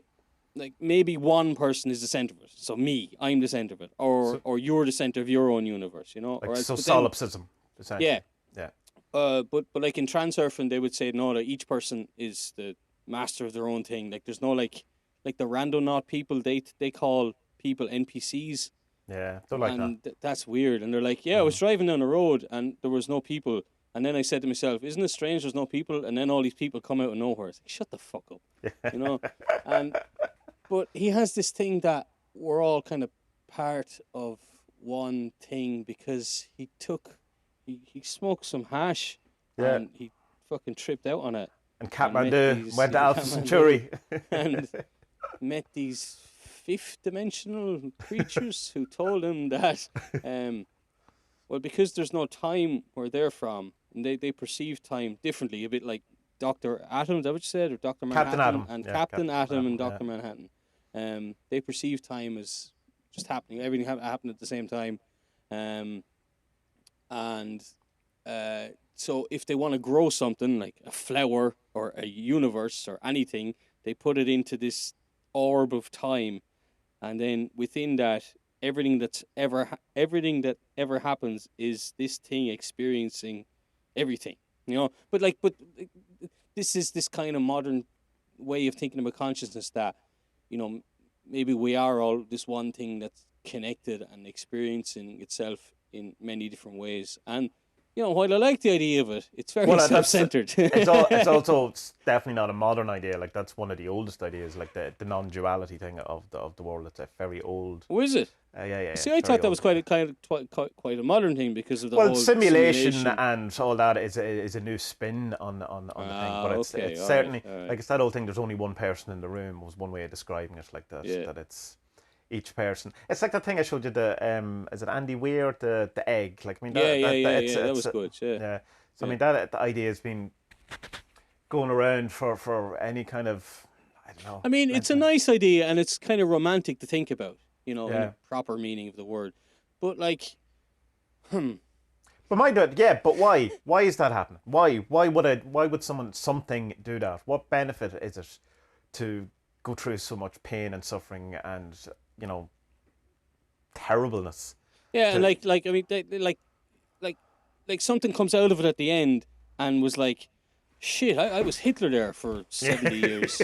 like maybe one person is the center of it. So me, I'm the center of it, So, or you're the center of your own universe, you know. like Or else, so but then solipsism, yeah, essentially. Yeah. but like in transurfing, they would say no, that each person is the master of their own thing. Like there's no like the randonaut people. They call people NPCs, Yeah. Don't like that. and that's weird. And they're like, yeah, I was driving down the road and there was no people. And then I said to myself, isn't it strange there's no people? And then all these people come out of nowhere. It's like, shut the fuck up, you know. And but he has this thing that we're all kind of part of one thing because he smoked some hash Yeah. and he fucking tripped out on it And and met Kathmandu these went to Alpha Kathmandu Centauri. and met these fifth dimensional creatures who told him that well, because there's no time where they're from, and they perceive time differently, a bit like Dr. Atom, is that what you said? Or Dr. Captain Manhattan Atom. and Yeah, Captain Atom and Yeah. Dr. Manhattan. They perceive time as just happening. Everything happened at the same time. And so if they want to grow something like a flower or a universe or anything, they put it into this orb of time, and then within that, everything that ever happens is this thing experiencing everything, you know. But this is this kind of modern way of thinking about consciousness that, you know, maybe we are all this one thing that's connected and experiencing itself in many different ways. And you know, while I like the idea of it, it's very Well, self-centered. it's also definitely not a modern idea. Like that's one of the oldest ideas, like the non-duality thing of the world. It's a very old. Oh, is it? Yeah. See, It's I very thought that was old. quite a modern thing because of the Well, whole simulation and all that is a new spin on the thing, but it's okay, it's all certainly right, all right. like it's that old thing. There's only one person in the room was one way of describing it. Like that, Yeah. that it's each person. It's like that thing I showed you. The is it Andy Weir, the egg? Like I mean, Yeah. That was good. Yeah, yeah. So I yeah. mean that the idea has been going around for any kind of, I don't know. I mean, it's a nice idea and it's kind of romantic to think about, you know, in Yeah. a proper meaning of the word. But like, But my dad, yeah. But why? Why is that happening? Why would something do that? What benefit is it to go through so much pain and suffering and, you know, terribleness? yeah, and To, like I mean, like something comes out of it at the end and was like, shit, I was Hitler there for 70 years.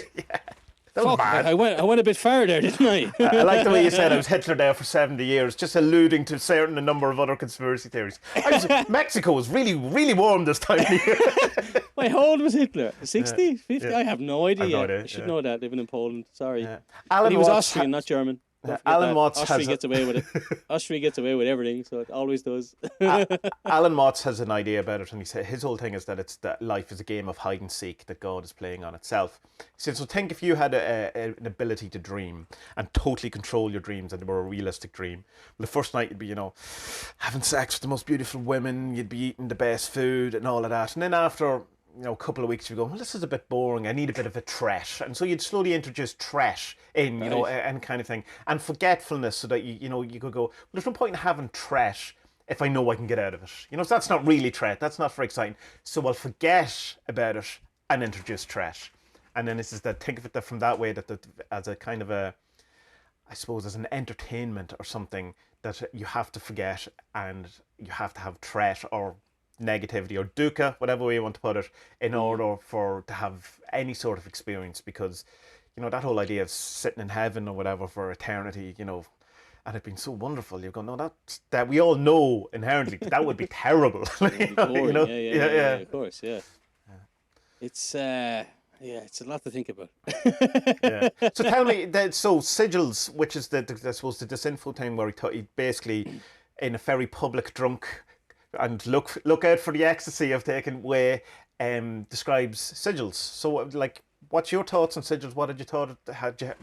that was Fuck, bad. I went a bit far there, didn't I? I like the way you said I was Hitler there for 70 years, just alluding to certain a number of other conspiracy theories. Mexico was really, really warm this time of year. Wait, how old was Hitler? 60? 50? Yeah. I have no idea. no idea, I should yeah. know that, living in Poland. Sorry. Yeah. But Alan he was Watts Austrian, not German. Don't forget Alan that. Watts Austria has gets away with it. Austria gets away with everything, so it always does. Alan Watts has an idea about it, and he said his whole thing is that it's that life is a game of hide and seek that God is playing on itself. He said, so think if you had an ability to dream and totally control your dreams, and they were a realistic dream. Well, the first night you'd be, you know, having sex with the most beautiful women, you'd be eating the best food and all of that, and then after, you know, a couple of weeks you go, well, this is a bit boring, I need a bit of a trash. And so you'd slowly introduce trash in, you know, and kind of thing. And forgetfulness, so that you know, you could go, well, there's no point in having trash if I know I can get out of it. You know, so that's not really trash, that's not very exciting. So I'll forget about it and introduce trash. And then this is that, think of it from that way, that as a kind of a, I suppose, as an entertainment or something that you have to forget, and you have to have trash or negativity or dukkha, whatever way you want to put it, in order to have any sort of experience. Because, you know, that whole idea of sitting in heaven or whatever for eternity, you know, and it being so wonderful, you go, no, that we all know inherently that would be terrible. Boring. You know? Yeah, of course, yeah. It's it's a lot to think about. Yeah. So tell me, so Sigils, which is I suppose the disinfo thing, where he basically, in a very public drunk and look out for the ecstasy of taking way, describes Sigils. So like, what's your thoughts on Sigils? What had you thought?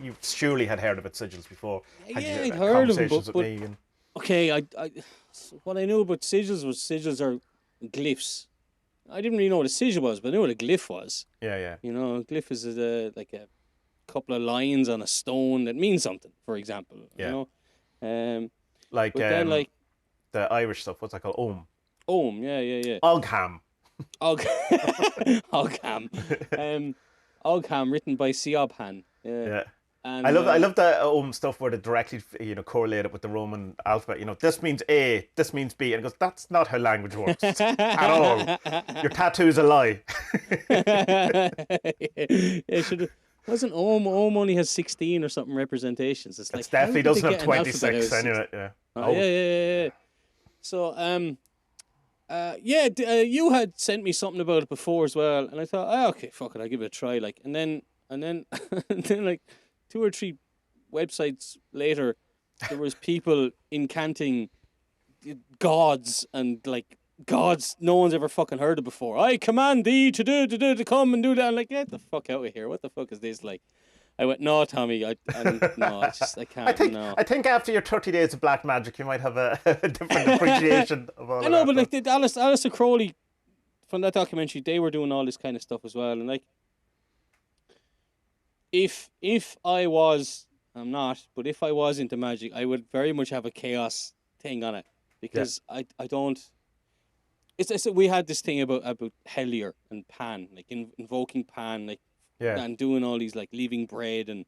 You surely had heard of it, Sigils, before? Had Yeah, you I'd heard of them, conversations but with me and... okay, what I knew about sigils was sigils are glyphs. I didn't really know what a sigil was, but I knew what a glyph was. Yeah. You know, a glyph is like a couple of lines on a stone that means something, for example. Yeah. You know, Like But then like the Irish stuff. What's that called? Ohm, yeah. Ogham. Og Ogham. Ogham written by Siobhan. Yeah. Yeah. And I love the stuff where they directly correlate it with the Roman alphabet. This means A, this means B, and it goes, that's not how language works at all. Your tattoo's a lie. Yeah, should wasn't Ohm only has 16 or something representations. It's like, It how definitely did they doesn't have get an alphabet out of 26 anyway. Yeah. Oh, yeah. So you had sent me something about it before as well, and I thought, okay, fuck it, I'll give it a try. Like, and then and then like 2 or 3 websites later, there was people incanting gods and like gods no one's ever fucking heard of before. I command thee to come and do that. I'm like, get the fuck out of here. What the fuck is this? Like, I went, no, Tommy, I can't. I think after your 30 days of black magic, you might have a different appreciation of all I know, of but that. like Alistair Crowley from that documentary, they were doing all this kind of stuff as well, and like, if I was, I'm not, but if I was into magic, I would very much have a chaos thing on it because I don't. It's we had this thing about Hellier and Pan, like invoking Pan, like and doing all these like leaving bread and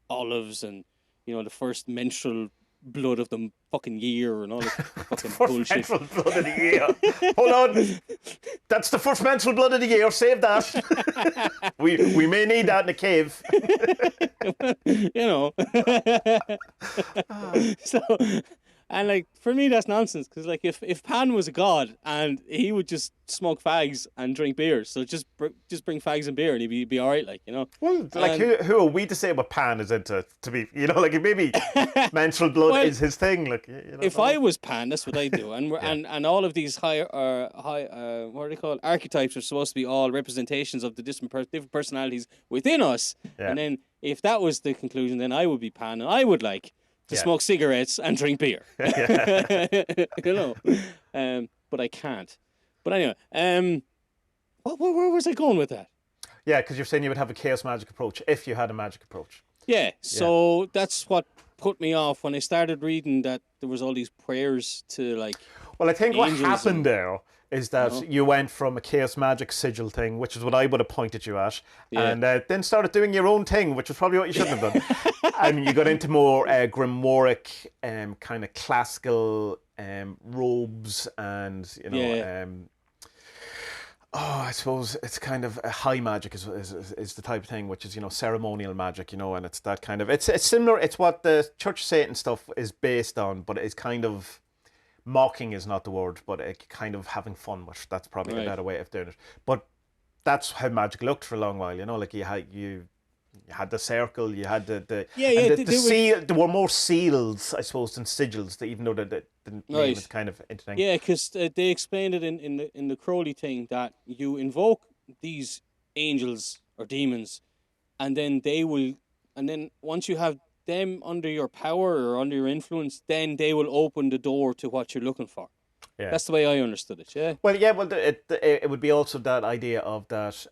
olives and the first menstrual blood of the fucking year and all this fucking bullshit. Menstrual blood of the year. Hold on, that's the first menstrual blood of the year. Save that. we may need that in a cave. So. And like for me, that's nonsense because like if Pan was a god and he would just smoke fags and drink beer, so just bring fags and beer and he'd be all right, Well, like who are we to say what Pan is into? To be, like maybe menstrual blood is his thing. Like, if I was Pan, that's what I do. And and all of these high what are they called? Archetypes are supposed to be all representations of the different personalities within us. Yeah. And then if that was the conclusion, then I would be Pan and I would like to smoke cigarettes and drink beer. But I can't. But anyway, where was I going with that? Yeah, because you're saying you would have a chaos magic approach if you had a magic approach. Yeah, so that's what put me off when I started reading that there was all these prayers to like. Well, I think what happened there is that you went from a chaos magic sigil thing, which is what I would have pointed you at, and then started doing your own thing, which was probably what you shouldn't have done. And you got into more grimoire, kind of classical robes, and I suppose it's kind of high magic is the type of thing, which is ceremonial magic, and it's that kind of it's similar. It's what the Church of Satan stuff is based on, but it's kind of. Mocking is not the word, but kind of having fun with. That's probably a better way of doing it. But that's how magic looked for a long while. Like you had the circle, you had the seal. There were more seals, I suppose, than sigils. Even though the name is kind of interesting. Yeah, because they explained it in the Crowley thing that you invoke these angels or demons, and then once you have them under your power or under your influence, then they will open the door to what you're looking for. Yeah. That's the way I understood it, yeah? Well, it would be also that idea of that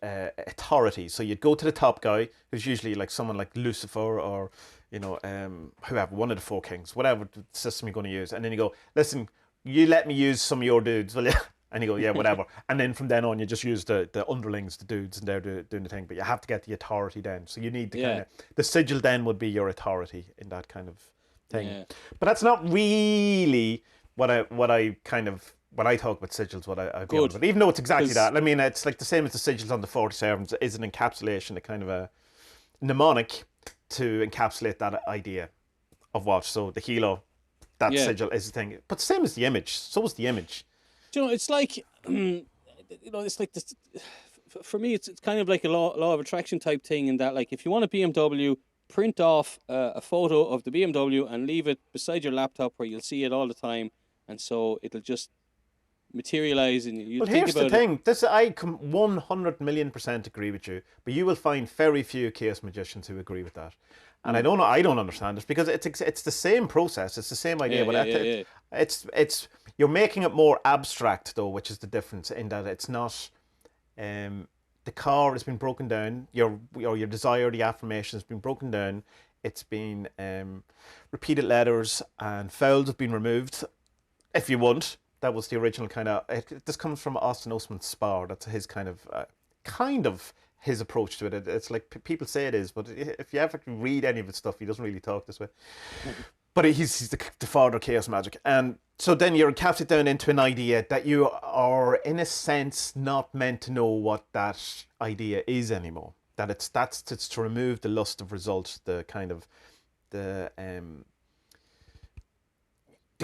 authority. So you'd go to the top guy, who's usually like someone like Lucifer or, whoever, one of the 4 kings, whatever system you're going to use. And then you go, listen, you let me use some of your dudes, will you? And you go, yeah, whatever. And then from then on, you just use the underlings, the dudes, and they're doing the thing. But you have to get the authority then. So you need the kind of... The sigil then would be your authority in that kind of thing. Yeah. But that's not really what I kind of... When I talk about sigils, what I feel about. Even though it's exactly that. I mean, it's like the same as the sigils on the 47 is an encapsulation, a kind of a mnemonic to encapsulate that idea of what. So the helo, that sigil is the thing. But the same as the image. So is the image. It's like, it's like this. For me, it's kind of like a law of attraction type thing. In that, like, if you want a BMW, print off a photo of the BMW and leave it beside your laptop where you'll see it all the time, and so it'll just materialize. And you. Well, here's the thing. I 100,000,000% agree with you, but you will find very few chaos magicians who agree with that. And I don't understand it because it's the same process. It's the same idea, it's you're making it more abstract though, which is the difference in that it's not. The car has been broken down. Your desire, the affirmation has been broken down It's been repeated letters, and vowels have been removed. If you want, that was the original kind of. This comes from Austin Osman Spar. That's his kind of his approach to it. It's like people say it is, but if you ever read any of his stuff, he doesn't really talk this way. But he's the father of chaos magic. And so then you're captured down into an idea that you are, in a sense, not meant to know what that idea is anymore. That it's to remove the lust of result, the kind of the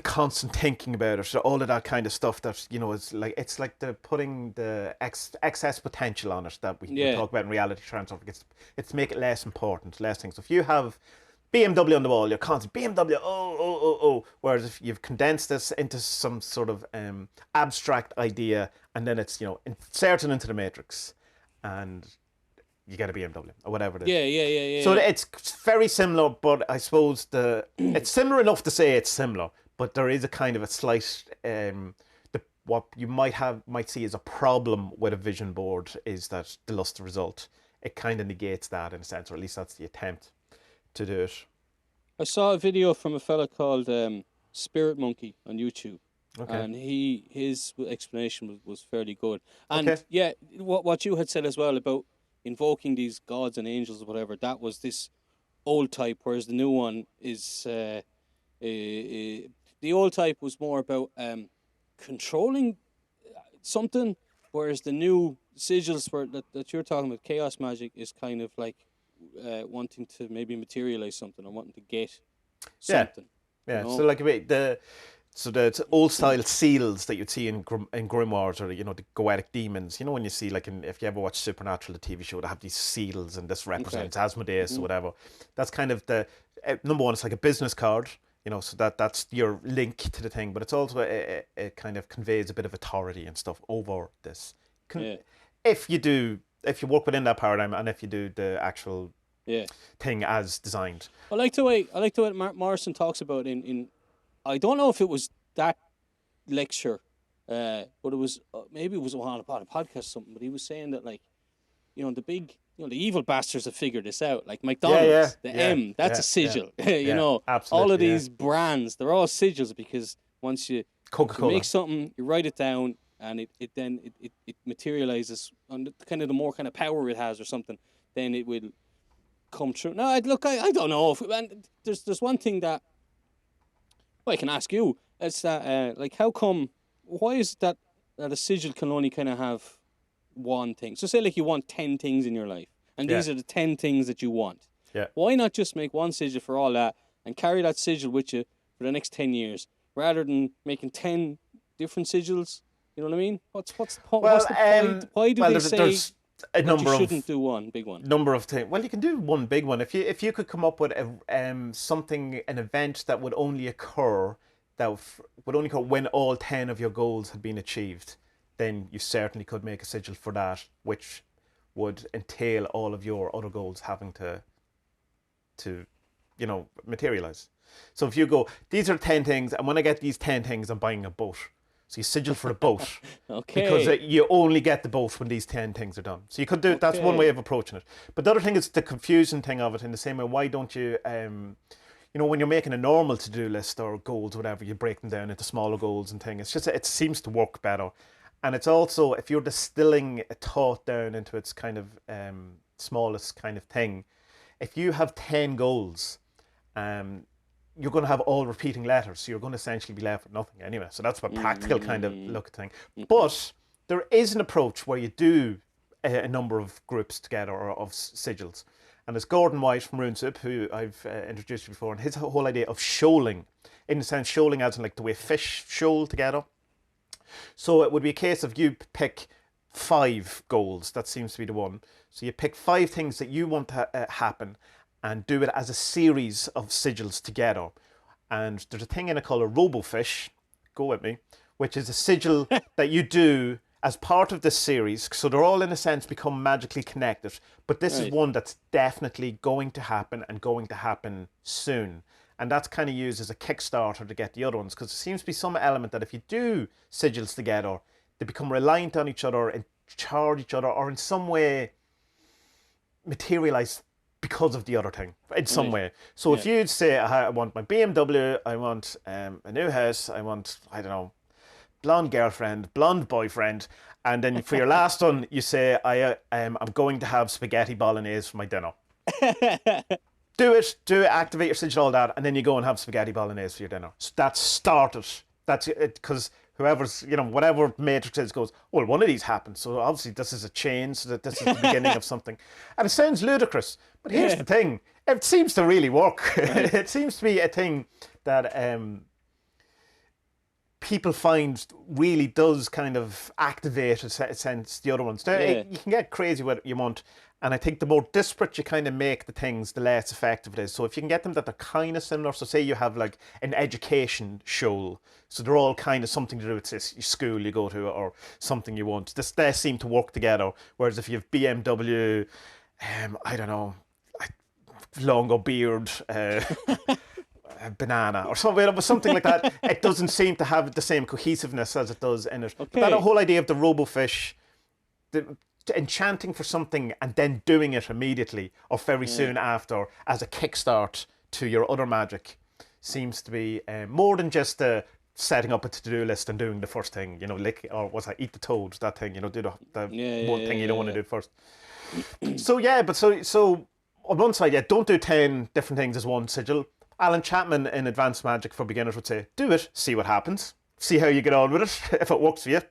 constant thinking about it, so all of that kind of stuff that, you know, is like, it's like the putting the excess potential on it that we talk about in reality transfer. It's to make it less important, less things. So if you have BMW on the wall, you're constantly BMW, whereas if you've condensed this into some sort of abstract idea, and then it's, you know, inserted into the matrix, and you get a BMW or whatever it is. Yeah. So it's very similar, but I suppose it's similar enough to say it's similar, but there is a kind of a slight what you might see as a problem with a vision board is that the lust result. It kind of negates that in a sense, or at least that's the attempt to do it. I saw a video from a fella called Spirit Monkey on YouTube. Okay. And his explanation was fairly good. And yeah, what you had said as well about invoking these gods and angels or whatever, that was this old type, whereas the new one is the old type was more about controlling something, whereas the new sigils that you're talking about, chaos magic, is kind of like wanting to maybe materialize something or wanting to get something. Yeah. You know? So like the old style seals that you'd see in grimoires, or, you know, the goetic demons. You know, when you see, like, if you ever watch Supernatural, the TV show, they have these seals, and this represents Asmodeus or whatever. That's kind of the number one. It's like a business card, you know, so that's your link to the thing. But it's also it kind of conveys a bit of authority and stuff over this. If you work within that paradigm, and if you do the actual thing as designed. I like the way Morrison talks about in I don't know if it was that lecture, but it was maybe it was on a podcast or something. But he was saying that, like, you know, the evil bastards have figured this out. Like McDonald's, M, that's a sigil. You know, all of these brands, they're all sigils, because once you make something, you write it down, and it then materializes on kind of the more kind of power it has or something. Then it will come true. No, I don't know. And there's one thing that I can ask you. It's that like, why is it that a sigil can only kind of have one thing? So say, like, you want 10 things in your life, and these are the 10 things that you want. Yeah. Why not just make one sigil for all that and carry that sigil with you for the next 10 years, rather than making 10 different sigils? You know what I mean? What's the point? Why do they say a number you shouldn't do one big one? Number of things. Well, you can do one big one if you could come up with an event that would only occur when all 10 of your goals had been achieved. Then you certainly could make a sigil for that, which would entail all of your other goals having to materialize. So if you go, these are 10 things, and when I get these 10 things, I'm buying a boat. So you sigil for the boat. Okay. Because you only get the boat when these 10 things are done. So you could do that's one way of approaching it. But the other thing is the confusing thing of it, in the same way, why don't you, you know, when you're making a normal to-do list or goals, whatever, you break them down into smaller goals and things. It's just, it seems to work better. And it's also, if you're distilling a thought down into its kind of smallest kind of thing, if you have 10 goals, you're going to have all repeating letters, so you're going to essentially be left with nothing anyway. So that's what practical kind of look at thing. But there is an approach where you do a number of groups together, or of sigils. And there's Gordon White from RuneSoup, who I've introduced you before, and his whole idea of shoaling, in the sense, shoaling as in like the way fish shoal together. So it would be a case of you pick 5 goals. That seems to be the one. So you pick 5 things that you want to happen, and do it as a series of sigils together. And there's a thing in it called a RoboFish, go with me, which is a sigil that you do as part of this series. So they're all, in a sense, become magically connected. But this is one that's definitely going to happen, and going to happen soon. And that's kind of used as a Kickstarter to get the other ones, because there seems to be some element that if you do sigils together, they become reliant on each other and charge each other, or in some way materialize because of the other thing in some Right. way. So if Yeah. you say, I want my BMW, I want a new house, I want, I don't know, blonde girlfriend, blonde boyfriend, and then for your last one, you say, I'm going to have spaghetti bolognese for my dinner. Do it, activate your sigil, all that, and then you go and have spaghetti bolognese for your dinner. So that's started. That's it, because whoever's, whatever matrix is goes, well, one of these happened, so obviously this is a change, so that this is the beginning of something. And it sounds ludicrous, but here's the thing, it seems to really work. Right. It seems to be a thing that people find really does kind of activate a sense the other ones. Now, Yeah. you can get crazy with what you want, and I think the more disparate you kind of make the things, the less effective it is. So if you can get them that they're kind of similar, so say you have like an education show, so they're all kind of something to do with this school you go to or something you want. They seem to work together. Whereas if you have BMW, I don't know, longer beard, a banana or something like that, it doesn't seem to have the same cohesiveness as it does in it. But that Okay. whole idea of the robofish, the enchanting for something and then doing it immediately or very soon after as a kickstart to your other magic seems to be more than just setting up a to-do list and doing the first thing, lick, or what's that, eat the toad, that thing, do the one thing you don't want to do first. So yeah, but so on one side, yeah, don't do 10 different things as one sigil. Alan Chapman in Advanced Magic for Beginners would say, do it, see what happens, see how you get on with it. If it works for you,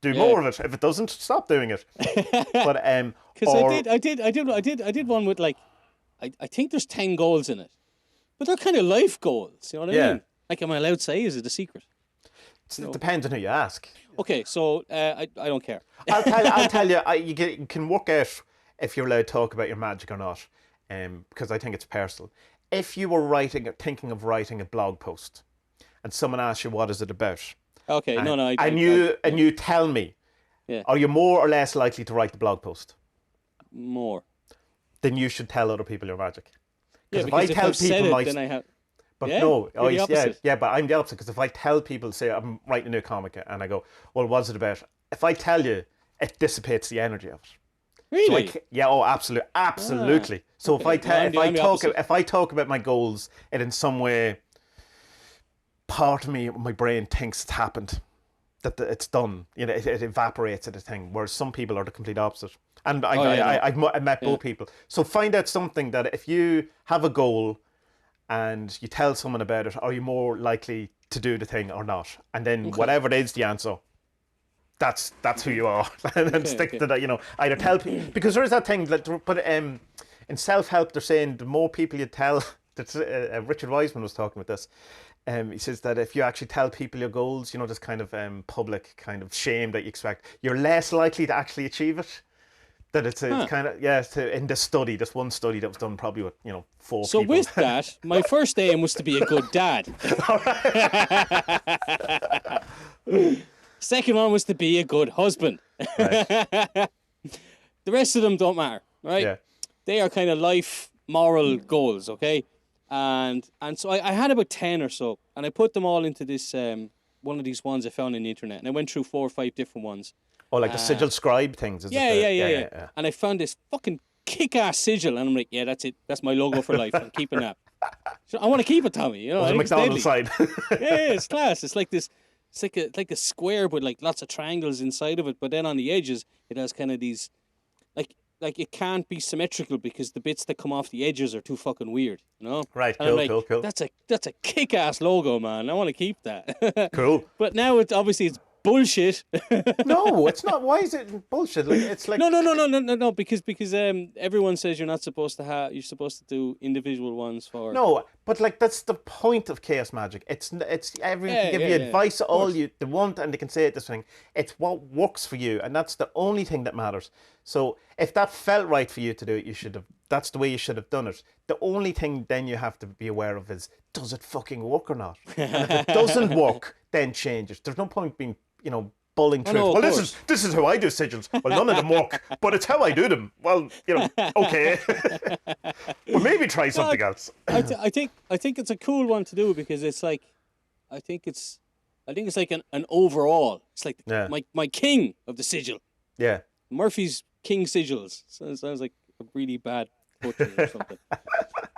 do more of it. If it doesn't, stop doing it. But Because I did one with like, I think there's 10 goals in it, but they're kind of life goals. You know what I mean? Like, am I allowed to say? Is it a secret? It depends on who you ask. Okay, so I don't care. I'll tell you, you can work out if you're allowed to talk about your magic or not, because I think it's personal. If you were thinking of writing a blog post, and someone asks you what is it about, Okay, and you tell me, are you more or less likely to write the blog post? More. Then you should tell other people your magic. Yeah, If because I tell I've said people it, then I have. But Yeah, no, you're the opposite. but I'm the opposite, because if I tell people, say I'm writing a new comic, and I go, well, what's it about? If I tell you, it dissipates the energy of it. Really? So absolutely. So okay. if I talk about my goals, it in some way, part of me, my brain thinks it's happened, that it's done. It evaporates at a thing. Whereas some people are the complete opposite. And I've met both people. So find out something that if you have a goal and you tell someone about it, are you more likely to do the thing or not? And then whatever it is the answer, that's who you are. And then stick to that, either tell people, because there is that thing that, but in self-help they're saying the more people you tell, Richard Wiseman was talking about this, he says that if you actually tell people your goals, this kind of public kind of shame that you expect, you're less likely to actually achieve it. That it's kind of, in this study, this one study that was done probably with, 4 So people. with that, my first aim was to be a good dad. Second one was to be a good husband. Right. The rest of them don't matter, right? Yeah. They are kind of life moral goals, okay? And so I had about 10 or so, and I put them all into this one of these ones I found on the internet, and I went through 4 or 5 different ones. Oh, like the sigil scribe things, is it? Yeah. And I found this fucking kick-ass sigil, and I'm like, yeah, that's it. That's my logo for life. I'm keeping that. So I want to keep it, Tommy. I the think it's McDonald's deadly. side. Yeah, it's class. It's like this. It's like a square with like lots of triangles inside of it, but then on the edges it has kind of these, like it can't be symmetrical because the bits that come off the edges are too fucking weird, Right, And I'm like, cool. That's a kick-ass logo, man. I want to keep that. Cool. But now it's bullshit. No, it's not. Why is it bullshit? Like, it's like No. Because everyone says you're not supposed to have. You're supposed to do individual ones for. no, but like that's the point of chaos magic. It's everyone can give you advice all you they want, and they can say it this thing. It's what works for you, and that's the only thing that matters. So if that felt right for you to do it, you should have. That's the way you should have done it. The only thing then you have to be aware of is, does it fucking work or not? And if it doesn't work, then change it. There's no point being bullying through. No, Well, this is how I do sigils. Well, none of them work, but it's how I do them. Well, okay. Well, maybe try something else. I think it's a cool one to do because it's like, I think it's like an overall. It's like my king of the sigil. Yeah. Murphy's King Sigils. Sounds like a really bad butchery or something.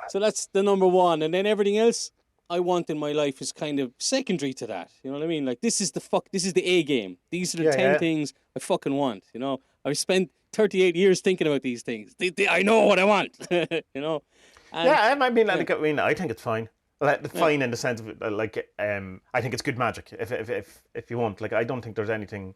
So that's the number one. And then everything else I want in my life is kind of secondary to that. You know what I mean? Like, this is the A game. These are the 10 things I fucking want. You know, I've spent 38 years thinking about these things. I know what I want. You know? And, I mean, I think it's fine. Like, fine in the sense of like, I think it's good magic. If you want, like, I don't think there's anything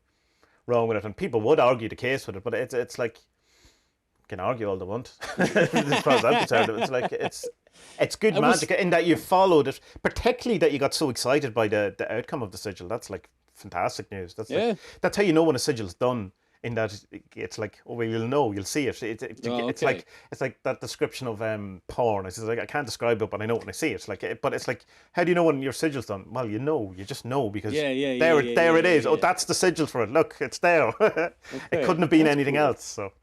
wrong with it, and people would argue the case with it, but it's like, you can argue all they want. As far as I'm concerned, it's like it's good magic in that you followed it, particularly that you got so excited by the outcome of the sigil. That's like fantastic news. That's how you know when a sigil's done. In that it's like, oh well, you'll see it. It's like that description of porn. It's like, I can't describe it, but I know when I see it. But it's like, how do you know when your sigil's done? Well, you just know because there it is. Oh, that's the sigil for it. Look, it's there. It couldn't have been anything else. So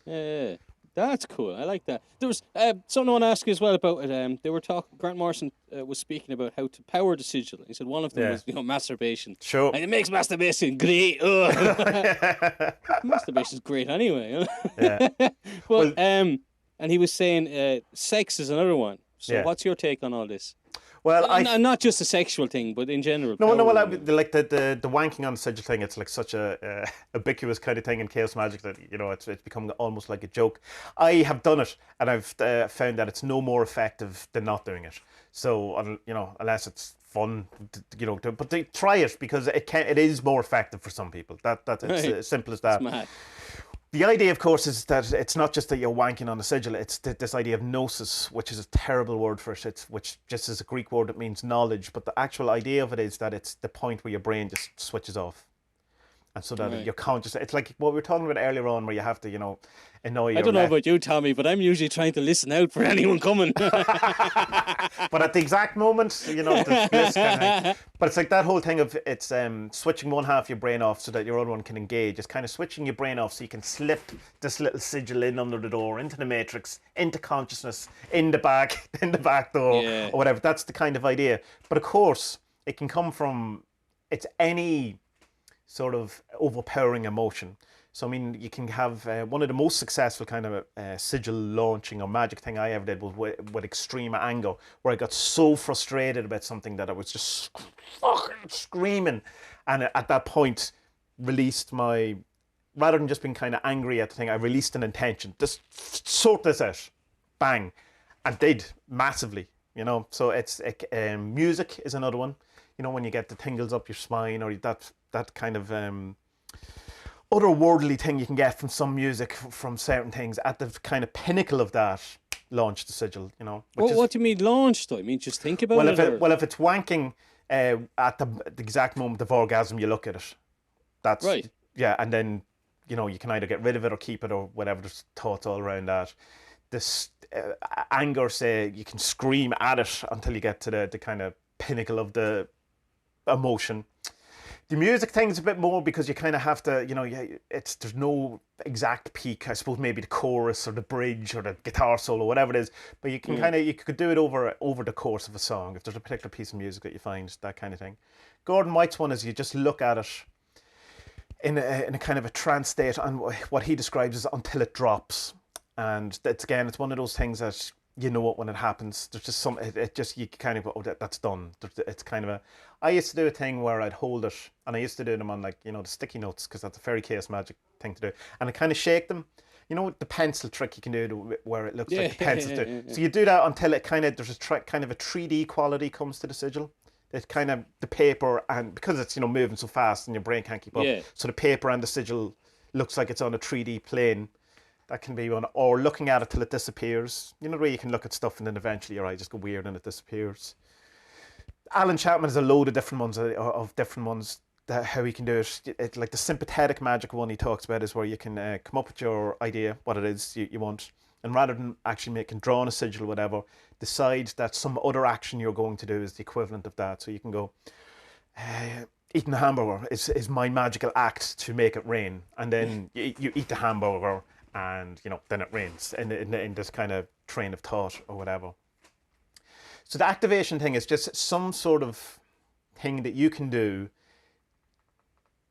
yeah. That's cool. I like that. There was something I want to ask you as well about it. They were talking. Grant Morrison was speaking about how to power the sigil. He said one of them was masturbation. Sure. And it makes masturbation great. Masturbation's great anyway. Yeah. But and he was saying sex is another one. So what's your take on all this? Well, and not just a sexual thing, but in general. No. Well, like the wanking on the sigil thing, it's like such a ubiquitous kind of thing in chaos magic that it's become almost like a joke. I have done it, and I've found that it's no more effective than not doing it. So unless it's fun, but they try it because it is more effective for some people. It's as simple as that. It's mad. The idea, of course, is that it's not just that you're wanking on the sigil, it's this idea of gnosis, which is a terrible word for it, which just is a Greek word that means knowledge, but the actual idea of it is that it's the point where your brain just switches off. And so that you're conscious. It's like what we were talking about earlier on, where you have to, annoy your I don't know about you, Tommy, but I'm usually trying to listen out for anyone coming. But at the exact moment, there's bliss kind of thing. But it's like that whole thing of it's switching one half of your brain off so that your other one can engage. It's kind of switching your brain off so you can slip this little sigil in under the door, into the matrix, into consciousness, in the back door, or whatever. That's the kind of idea. But of course, it can come from any sort of overpowering emotion. So, I mean, you can have one of the most successful kind of sigil launching or magic thing I ever did was with extreme anger, where I got so frustrated about something that I was just fucking screaming. And at that point, rather than just being kind of angry at the thing, I released an intention. Just sort this out. Bang. And did massively, So it's music is another one. When you get the tingles up your spine, or that kind of otherworldly thing you can get from some music, from certain things, at the kind of pinnacle of that, launch the sigil, What do you mean launch, though? I mean, just think about it. If it's wanking at the exact moment of orgasm, you look at it. That's right. Yeah, and then, you can either get rid of it or keep it or whatever. There's thoughts all around that. This anger, say, you can scream at it until you get to the kind of pinnacle of the emotion. The music thing's a bit more because you kind of have to, there's no exact peak. I suppose maybe the chorus or the bridge or the guitar solo, whatever it is. But you can you could do it over the course of a song if there's a particular piece of music that you find, that kind of thing. Gordon White's one is you just look at it in a kind of a trance state, and what he describes as until it drops. And it's one of those things that you know it when it happens. There's just you kind of go, oh, that's done. It's kind of I used to do a thing where I'd hold it, and I used to do them on the sticky notes, because that's a very chaos magic thing to do, and I kind of shake them. The pencil trick you can do where it looks like a pencil. So you do that until it kind of there's kind of a 3D quality comes to the sigil. It's kind of the paper, and because it's moving so fast and your brain can't keep up, so the paper and the sigil looks like it's on a 3D plane. That can be one, or looking at it till it disappears. The way you can look at stuff and then eventually your eye just go weird and it disappears. Alan Chapman has a load of different ones how he can do it. It's like the sympathetic magic one he talks about is where you can come up with your idea, what it is you want, and rather than actually drawing a sigil or whatever, decide that some other action you're going to do is the equivalent of that. So you can go, eating a hamburger is my magical act to make it rain, and then you eat the hamburger, and then it rains in this kind of train of thought or whatever. So the activation thing is just some sort of thing that you can do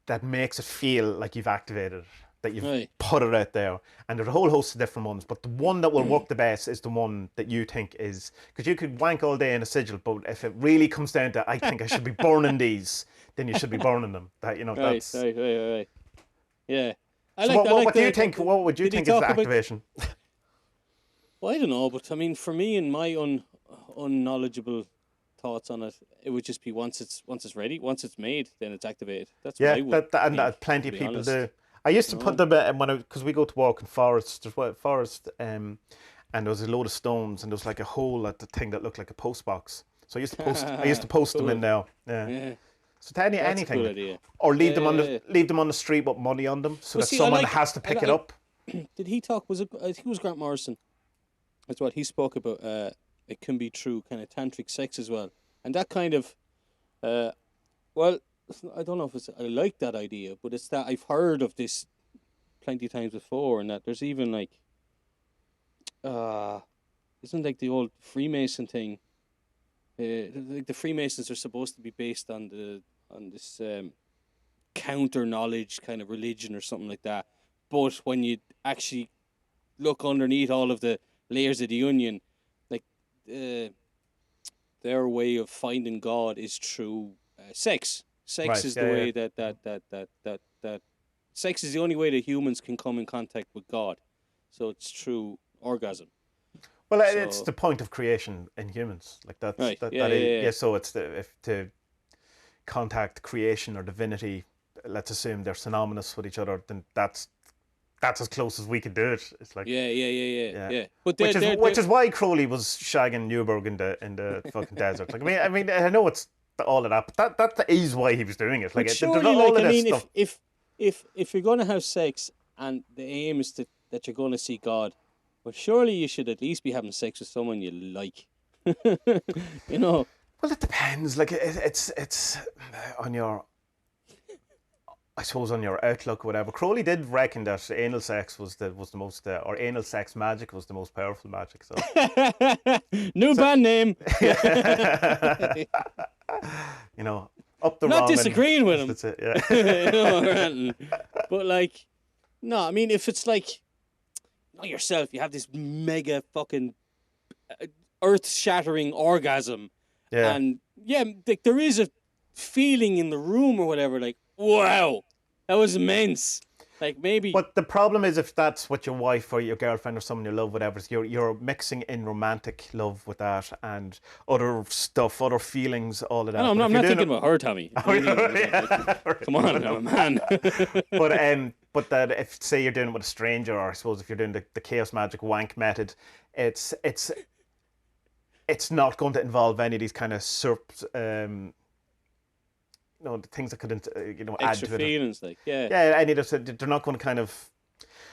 that makes it feel like you've activated it. that you've Right. put it out there, and there's a whole host of different ones, but the one that will work the best is the one that you think is, because you could wank all day in a sigil, but if it really comes down to I think I should be burning these, then you should be burning them. That Right. that's. Right. Yeah. So what do you think? What would you Did he think is talk the about? activation? Well, I don't know, but I mean, for me and my unknowledgeable thoughts on it, it would just be once it's ready, once it's made, then it's activated. That's what Yeah, I would and think, that plenty to of be people honest. do. I used to put No. them when because we go to walk in forests. There's what forest, and there was a load of stones, and there was like a hole at the thing that looked like a post box. So I used to post. I used to post them in Cool. there. Yeah. Yeah, So to that's a anything, cool like, idea. or Yeah, yeah, yeah. leave them on the street with money on them, so Well, that see, I someone like. has to pick it up. Did he talk? Was it? I think it was Grant Morrison. That's what he spoke about. It can be true, kind of tantric sex as well, and that kind of. Well, I don't know if it's. I like that idea, but it's that I've heard of this plenty of times before, and that there's even like. Isn't like the old Freemason thing. Like the Freemasons are supposed to be based on this counter knowledge kind of religion or something like that. But when you actually look underneath all of the layers of the onion, like their way of finding God is through sex. Sex Right, is yeah, the yeah. way that sex is the only way that humans can come in contact with God. So it's through orgasm. Well, it's So- the point of creation in humans. Like that's Right, that, yeah, that is, yeah, yeah. So it's to contact creation or divinity. Let's assume they're synonymous with each other. Then that's as close as we could do it. It's like Yeah. But which is why Crowley was shagging Newberg in the fucking desert. Like I mean I know it's all of that, but that is why he was doing it. Like But there's surely, all like, of I this mean, stuff. if you're going to have sex and the aim is that you're going to see God, well, surely you should at least be having sex with someone you like. You know, Well, it depends. Like it's on your, I suppose, on your outlook, or whatever. Crowley did reckon that anal sex was the most, or anal sex magic was the most powerful magic. So new band name. you know, up the Not wrong. disagreeing with him. That's it. Yeah. You know, ranting. But like, no, I mean, if it's like, not yourself, you have this mega fucking earth-shattering orgasm, Yeah. and yeah, like there is a feeling in the room or whatever, like, wow, that was immense. Like maybe, But the problem is if that's what your wife or your girlfriend or someone you love, whatever, is you're mixing in romantic love with that and other stuff, other feelings, all of that. no, I'm But not, I'm if you're not doing thinking it- about her, Tommy. Come on, I'm a man. but that if say you're doing it with a stranger, or I suppose if you're doing the chaos magic wank method, it's not going to involve any of these kind of the things that could add Extra to it. feelings, like, yeah. Yeah, any of those, they're not going to kind of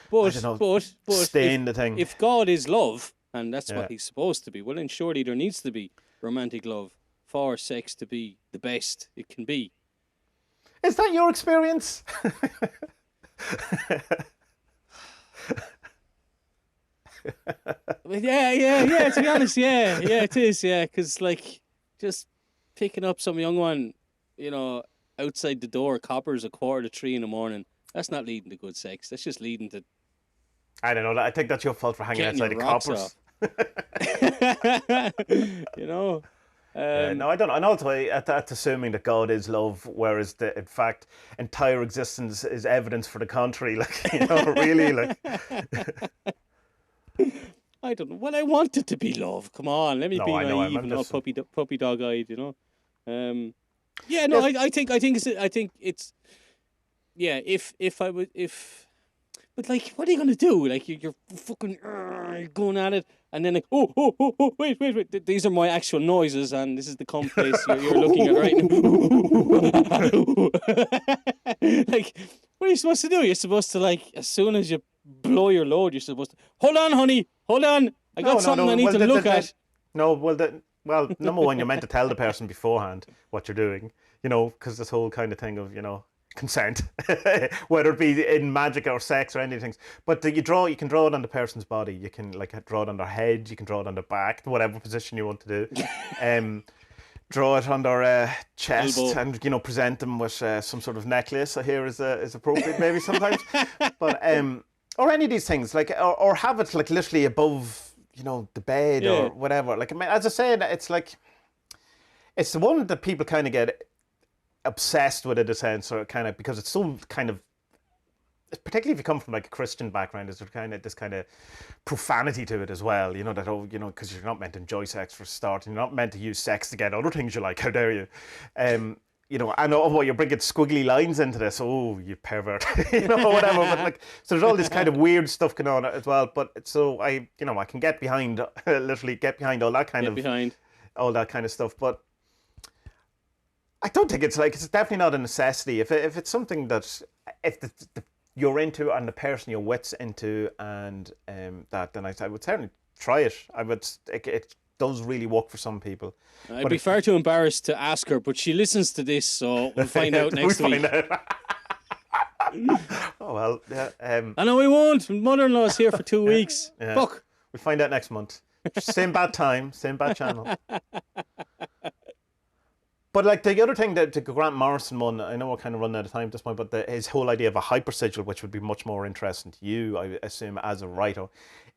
But, don't know, but stain if, the thing. if God is love, and that's Yeah. what he's supposed to be, well, then surely there needs to be romantic love for sex to be the best it can be. Is that your experience? But yeah. To be honest, yeah, it is, yeah, because like just picking up some young one, outside the door, coppers 2:45 in the morning. That's not leading to good sex. That's just leading to I don't know. I think that's your fault for hanging Getting outside the your rocks coppers. off. No, I don't know. I know that's assuming that God is love, whereas in fact entire existence is evidence for the contrary. Like really, like I don't know. Well, I want it to be love. Come on, let me No, be I know, naive I'm and all just- puppy dog eyed. Yeah, no, Yes. I think it's yeah. But like, what are you gonna do? Like, you're fucking going at it, and then like, oh, wait. These are my actual noises, and this is the cum place you're looking at right now. Like, what are you supposed to do? You're supposed to, like, as soon as you blow your load, you're supposed to hold on, honey, hold on. I got something I need to look at. No, well, number one, you're meant to tell the person beforehand what you're doing, because this whole kind of thing of, consent, whether it be in magic or sex or anything. But you can draw it on the person's body. You can like draw it on their head. You can draw it on their back, whatever position you want to do. draw it on their chest Elbow. and present them with some sort of necklace. I hear is appropriate maybe sometimes, but or any of these things like or have it like literally above the bed Yeah. or whatever. Like I mean, as I said, it's like it's the one that people kind of get obsessed with in a sense, or kind of because it's so kind of particularly if you come from like a Christian background, there's kind of this kind of profanity to it as well. Because you're not meant to enjoy sex for a start, and you're not meant to use sex to get other things you like. How dare you? I know what you're bringing squiggly lines into this. Oh, you pervert, whatever. But like, so there's all this kind of weird stuff going on as well. But so I can get behind, literally get behind all that kind of stuff. But I don't think it's definitely not a necessity. If it's something that if you're into and the person you're wit's into and that, then I would certainly try it. It does really work for some people. I'd be far too embarrassed to ask her, but she listens to this, so we'll find out next week. Oh well, yeah. I know we won't. Mother-in-law's here for 2 weeks. Yeah. Fuck. We'll find out next month. Same bad time, same bad channel. But like the other thing that the Grant Morrison one, I know we're kind of running out of time at this point, but his whole idea of a hypersigil, which would be much more interesting to you, I assume, as a writer,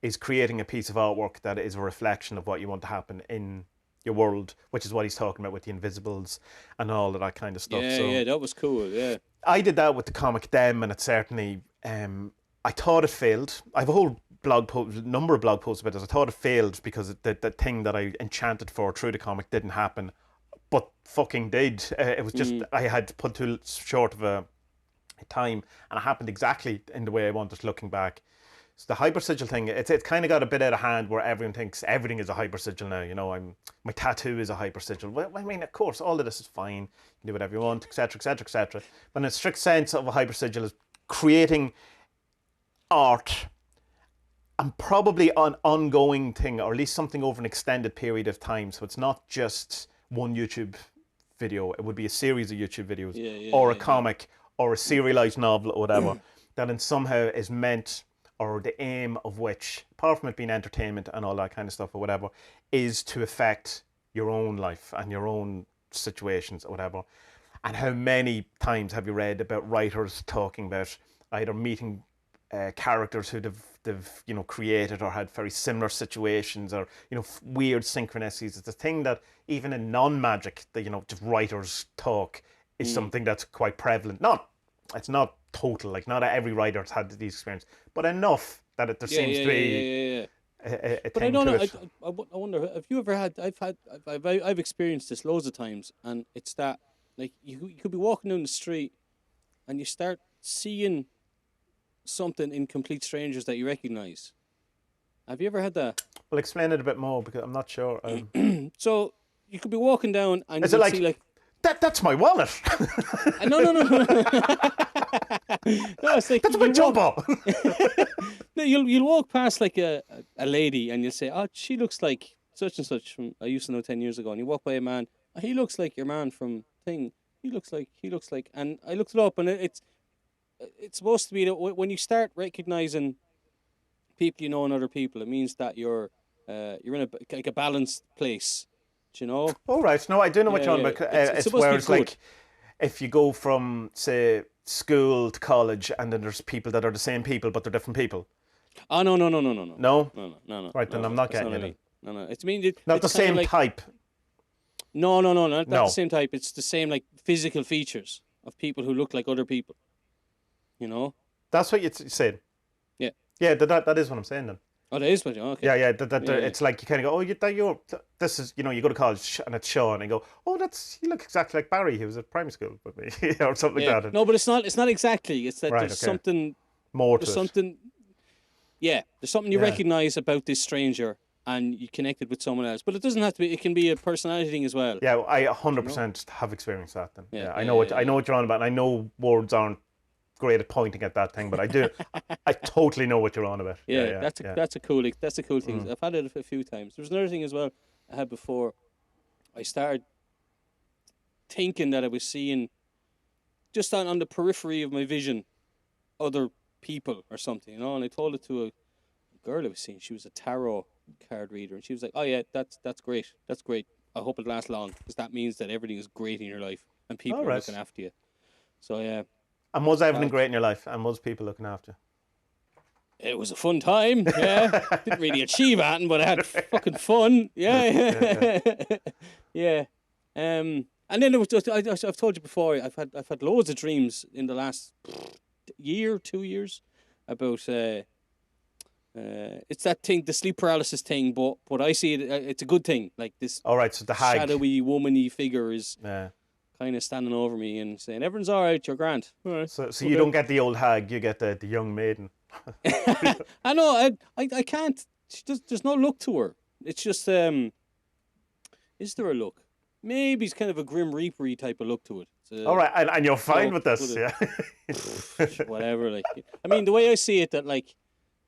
is creating a piece of artwork that is a reflection of what you want to happen in your world, which is what he's talking about with the Invisibles and all of that kind of stuff. Yeah, that was cool. Yeah, I did that with the comic Dem, and it certainly, I thought it failed. I have a whole number of blog posts about this. I thought it failed because the thing that I enchanted for through the comic didn't happen. But fucking did. It was just I had put too short of a time, and it happened exactly in the way I wanted. Looking back, so the hypersigil thing, it's kind of got a bit out of hand where everyone thinks everything is a hypersigil now. My tattoo is a hypersigil. Well, I mean, of course, all of this is fine. You can do whatever you want, etc., etc., etc. But in a strict sense of a hypersigil is creating art. And probably an ongoing thing, or at least something over an extended period of time. So it's not just one YouTube video. It would be a series of YouTube videos, or a comic, or a serialized novel, or whatever, that in somehow is meant, or the aim of which, apart from it being entertainment and all that kind of stuff or whatever, is to affect your own life and your own situations or whatever. And how many times have you read about writers talking about either meeting characters who they've created or had very similar situations, or weird synchronicities. It's a thing that even in non-magic, that just writers talk is something that's quite prevalent. It's not total, like not every writer's had these experiences, but enough that there seems to be a but thing I don't to know. it. I wonder, have you ever had? I've experienced this loads of times, and it's that like you could be walking down the street, and you start seeing something in complete strangers that you recognize. Have you ever had that? Well, explain it a bit more because I'm not sure. So you could be walking down and Is you it like, see like that's my wallet? no. No, it's like That's my jumper. No, you'll walk past like a lady and you'll say, "Oh, she looks like such and such from I used to know 10 years ago." And you walk by a man, "Oh, he looks like your man from thing. He looks like," and I looked it up, and it's supposed to be that when you start recognizing people you know and other people, it means that you're in a balanced place. Do you know? All right. No, I do know what you're on about. It's supposed to where be it's good. like if you go from, say, school to college, and then there's people that are the same people, but they're different people. Oh no. No? No. Right, then I'm not getting it. No. It's mean Not it's the same like, type. No, not No. the same type. It's the same like physical features of people who look like other people. You know? That's what you said. Yeah. Yeah, that is what I'm saying then. Oh, that is what you okay. Yeah. It's like you kind of go, this is, you go to college and it's Sean, and you go, oh, you look exactly like Barry, who was at primary school with me, or something like that. No, but it's not exactly. It's that Right, there's okay. something More to there's it. something. Yeah, there's something you recognize about this stranger, and you connected with someone else. But it doesn't have to be. It can be a personality thing as well. Yeah, I 100% have experienced that then. Yeah, I know what you're on about, and I know words aren't great at pointing at that thing, but I do. I totally know what you're on about. Yeah, that's a cool thing. I've had it a few times. There was another thing as well I had before. I started thinking that I was seeing just on the periphery of my vision other people or something, and I told it to a girl I was seeing. She was a tarot card reader, and she was like, "Oh yeah, that's great. I hope it lasts long, because that means that everything is great in your life and people All are right. looking after you. So yeah, And was everything God. great in your life? And was people looking after It was a fun time. Yeah, you? didn't really achieve anything, but I had fucking fun. Yeah, yeah. And then there was just I've told you before. I've had loads of dreams in the last year, 2 years, about it's that thing, the sleep paralysis thing. But I see it. It's a good thing. Like this All right, so the hag. shadowy, womany figure is Yeah. kind of standing over me and saying, "Everyone's all right. You're grand." All right. So you don't get the old hag, you get the young maiden. I know. I can't. There's no look to her. It's just is there a look? Maybe it's kind of a Grim Reaper-y type of look to it. All right, and you're fine no, with this, with yeah. Whatever. Like, I mean, the way I see it, that like,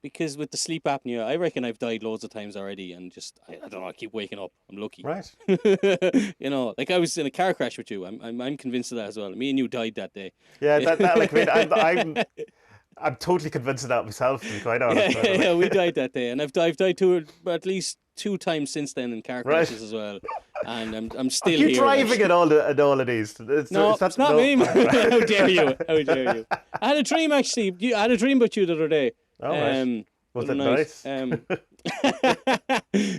because with the sleep apnea, I reckon I've died loads of times already, and just I don't know. I keep waking up. I'm lucky. Right. You know, like I was in a car crash with you. I'm convinced of that as well. Me and you died that day. Yeah, that like I'm totally convinced of that myself, to be quite honest. Yeah, we died that day, and I've died to at least 2 times since then in car crashes as well. And I'm still you here. driving at all of these? It's not me. How dare you? How dare you? I had a dream actually. I had a dream about you the other day. Oh, right. Was it nice?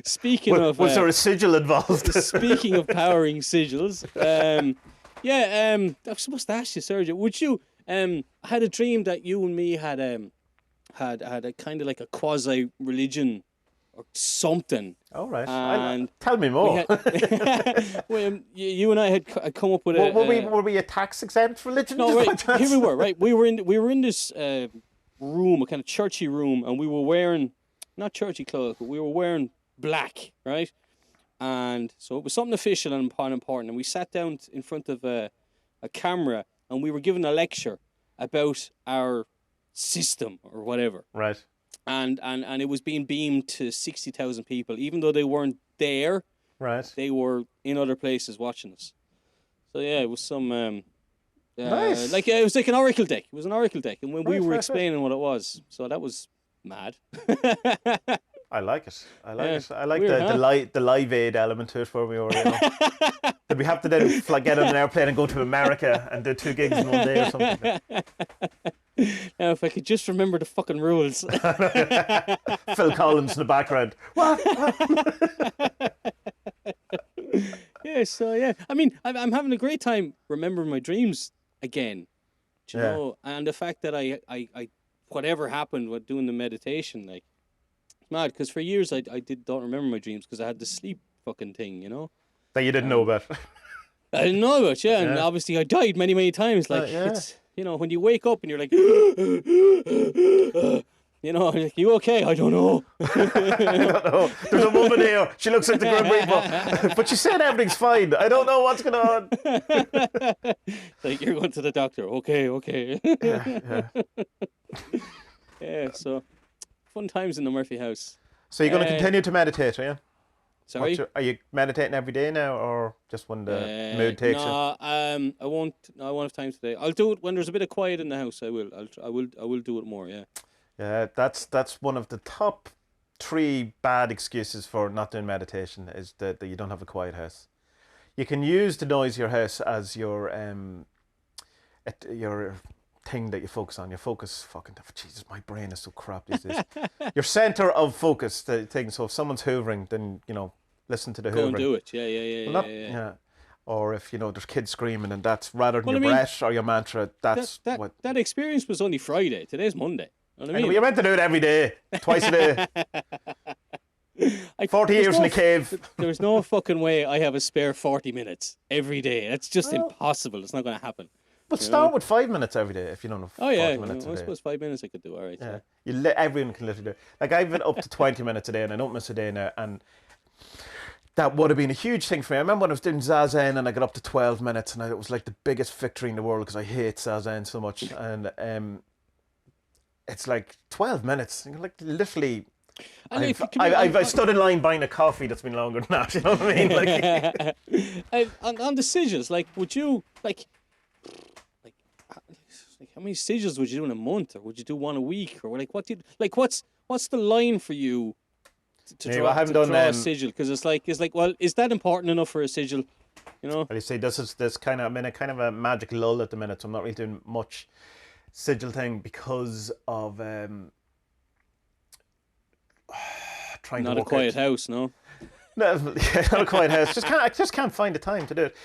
Speaking of, was there a sigil involved? Speaking of powering sigils, I was supposed to ask you, Sergio, would you? I had a dream that you and me had a kind of like a quasi religion or something. All right. And tell me more. You and I had come up with were we a tax exempt religion? No, right. Here we were. Right, we were in this room, a kind of churchy room, and we were wearing not churchy clothes, but we were wearing black, right? And so it was something official and important. And we sat down in front of a camera, and we were given a lecture about our system or whatever. Right. And it was being beamed to 60,000 people, even though they weren't there. Right. They were in other places watching us. So yeah, it was some nice. Like it was like an oracle deck. It was an oracle deck, and when we were right. explaining what it was, so that was mad. I like it. I like it. I like weird, the live aid element to it where we were. You know. Did we have to then get on an airplane and go to America and do 2 gigs in one day or something? Now, if I could just remember the fucking rules. Phil Collins in the background. What? Yeah, so yeah. I mean, I'm having a great time remembering my dreams again. Do you know? And the fact that I whatever happened with doing the meditation, like, it's mad, because for years I don't remember my dreams because I had the sleep fucking thing, you know? That you didn't know about. I didn't know about, yeah. And obviously I died many, many times. Like, it's, you know, when you wake up and you're like, you know, like, you okay? I don't know. I don't know. There's a woman here. She looks like the Grim Reaper. But she said everything's fine. I don't know what's going on. Like, you're going to the doctor. Okay. Yeah, so fun times in the Murphy house. So you're going to continue to meditate, are you? Sorry? Are you meditating every day now, or just when the mood takes you? I won't have time today. I'll do it when there's a bit of quiet in the house. I will do it more, yeah. Yeah, that's one of the top 3 bad excuses for not doing meditation is that you don't have a quiet house. You can use the noise of your house as your thing that you focus on. Your focus, Jesus, my brain is so crap these days. Your center of focus, the thing. So if someone's hoovering, then listen to the hoovering. Go and do it. Yeah. Or if there's kids screaming, and that's rather than your breath or your mantra. That's what that experience was only Friday. Today's Monday. You know what I mean? You're meant to do it every day, twice a day. 40 years in a cave. There's no fucking way I have a spare 40 minutes every day. That's just impossible. It's not going to happen. But start with 5 minutes every day if you don't have 40 minutes a day. I suppose 5 minutes I could do. All right. Yeah. Everyone can literally do it. Like, I've been up to 20 minutes a day, and I don't miss a day now. And that would have been a huge thing for me. I remember when I was doing Zazen and I got up to 12 minutes, and it was like the biggest victory in the world because I hate Zazen so much. And it's like 12 minutes. You're like, literally. I've stood in line buying a coffee that's been longer than that. You know what I mean? Like, on the sigils, like, would you like how many sigils would you do in a month, or would you do one a week, or like what's the line for you to Yeah, draw, I haven't to done, draw a sigil, because it's like, well, is that important enough for a sigil? You know? Well, you see, this kind of, I'm in a kind of a magic lull at the minute, so I'm not really doing much sigil thing because of trying to Not a work quiet out. house, no. No, yeah, not a quiet house. I just can't find the time to do it.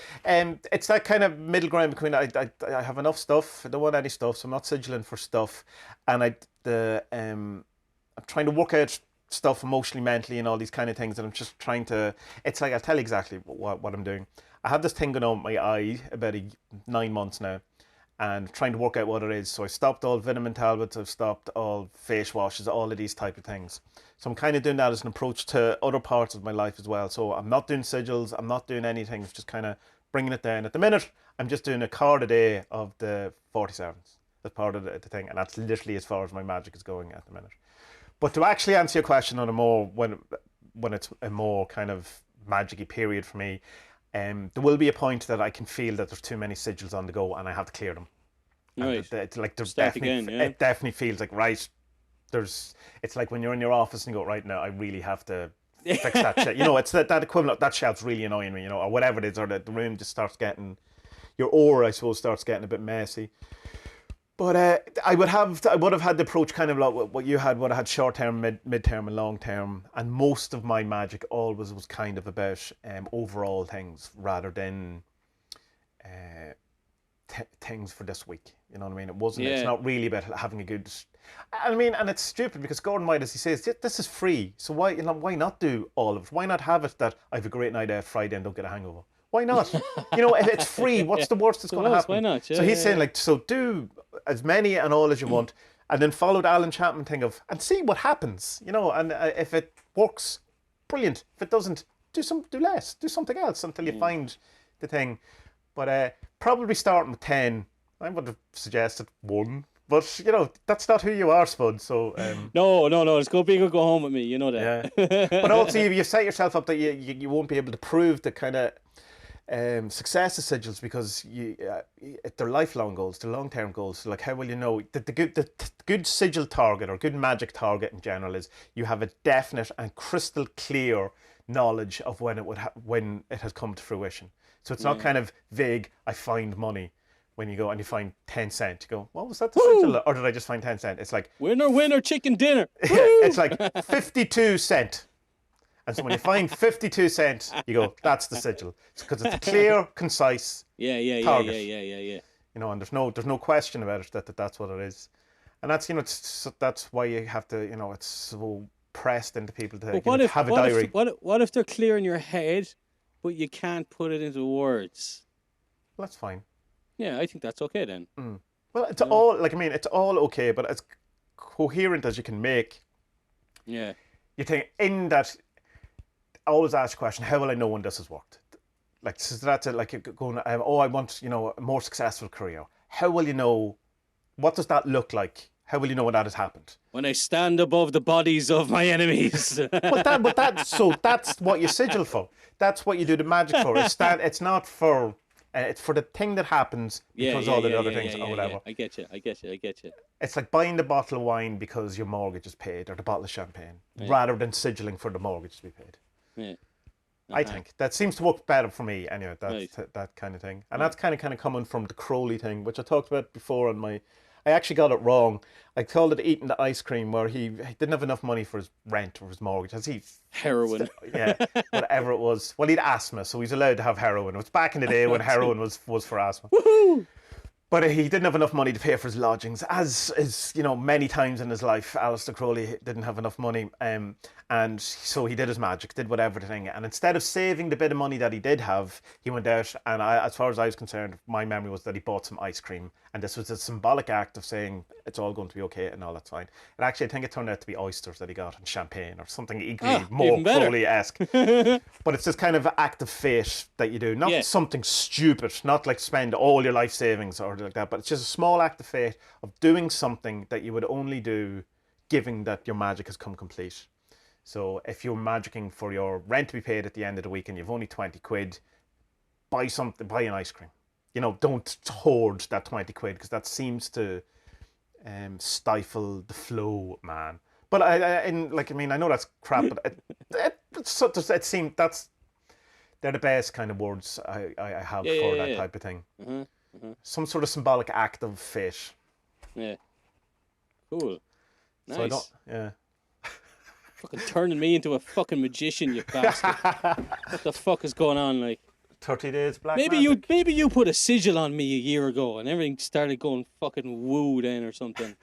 It's that kind of middle ground between I have enough stuff. I don't want any stuff, so I'm not sigilling for stuff, and I'm trying to work out stuff emotionally, mentally, and all these kind of things. And I'm just trying to. It's like I'll tell you exactly what I'm doing. I have this thing going on with my eye about 9 months now, and trying to work out what it is. So I stopped all vitamin tablets. I've stopped all face washes, all of these type of things. So I'm kind of doing that as an approach to other parts of my life as well. So I'm not doing sigils. I'm not doing anything. It's just kind of bringing it down. At the minute, I'm just doing a card a day of the 47s. That's part of the thing. And that's literally as far as my magic is going at the minute. But to actually answer your question on a more, when it's a more kind of magic-y period for me, there will be a point that I can feel that there's too many sigils on the go and I have to clear them. Right. It's like there's Start definitely, again, yeah. it definitely feels like, right, it's like when you're in your office and you go, right now, I really have to fix that shit. You know, it's that equivalent, that shelf's really annoying me, you know, or whatever it is, or the room just starts getting, your aura, I suppose, starts getting a bit messy. But I would have had the approach kind of like what you had, what I had short term, mid term, and long term, and most of my magic always was kind of about overall things rather than things for this week. You know what I mean? It wasn't. Yeah. It's not really about having a good. I mean, and it's stupid because Gordon White, as he says, this is free. So why not do all of it? Why not have it that I have a great night out Friday and don't get a hangover? Why not? You know, if it's free, what's the worst that's going to happen? Why not? Yeah, so he's saying like, so do as many and all as you want, and then follow the Alan Chapman thing of and see what happens. You know, and if it works, brilliant. If it doesn't, do less, do something else until you find the thing. But probably starting with 10. I would have suggested 1. But, you know, that's not who you are, Spud. So No. It's go big or go home with me. You know that. Yeah. But also, you set yourself up that you won't be able to prove the kind of success of sigils because they're lifelong goals, they're long-term goals. So like, how will you know the good sigil target or good magic target in general is you have a definite and crystal clear knowledge of when it has come to fruition. So it's not kind of vague. I find money. When you go and you find 10 cents, you go, what was that the sigil? Or did I just find 10 cents? It's like winner, chicken dinner. it's like 52 cents. And so when you find 52 cents, you go, that's the sigil. Because it's a clear, concise target. Yeah. You know, and there's no question about it that's what it is. And that's, you know, that's why you have to, you know, it's so pressed into people to have a diary. What if they're clear in your head, but you can't put it into words? Well, that's fine. Yeah, I think that's okay then. Well, it's all, like, I mean, it's all okay, but as coherent as you can make. Yeah. You think in that, I always ask the question, how will I know when this has worked? Like, so that's it, like going, I want, you know, a more successful career. How will you know, what does that look like? How will you know when that has happened? When I stand above the bodies of my enemies. but that's what you sigil for. That's what you do the magic for. It's not for... it's for the thing that happens because all the other things or whatever. I get you. It's like buying the bottle of wine because your mortgage is paid or the bottle of champagne rather than sigilling for the mortgage to be paid. Yeah. I think that seems to work better for me anyway, that kind of thing. And that's kind of coming from the Crowley thing, which I talked about before on my... I actually got it wrong. I called it eating the ice cream, where he didn't have enough money for his rent or his mortgage. As he heroin. Yeah, whatever it was. Well, he'd asthma, so he's allowed to have heroin. It was back in the day when heroin was for asthma. Woohoo! But he didn't have enough money to pay for his lodgings, as is, you know, many times in his life. Aleister Crowley didn't have enough money, and so he did his magic, did whatever the thing. And instead of saving the bit of money that he did have, he went out and, as far as I was concerned, my memory was that he bought some ice cream. And this was a symbolic act of saying it's all going to be okay and all that's fine. And actually, I think it turned out to be oysters that he got and champagne or something equally more Crowley-esque. But it's this kind of act of fate that you do. Not something stupid, not like spend all your life savings or like that, but it's just a small act of fate of doing something that you would only do given that your magic has come complete. So if you're magicking for your rent to be paid at the end of the week and you've only 20 quid, buy an ice cream. You know, don't hoard that 20 quid because that seems to stifle the flow, man. But I know that's crap, but It seemed they're the best kind of words I have Yeah, for yeah, that yeah. type of thing. Uh-huh. Some sort of symbolic act of fate. Yeah. Cool. Nice. So I don't. Yeah. Fucking turning me into a fucking magician, you bastard. What the fuck is going on, like? 30 days black Maybe magic. you put a sigil on me a year ago and everything started going fucking woo then or something.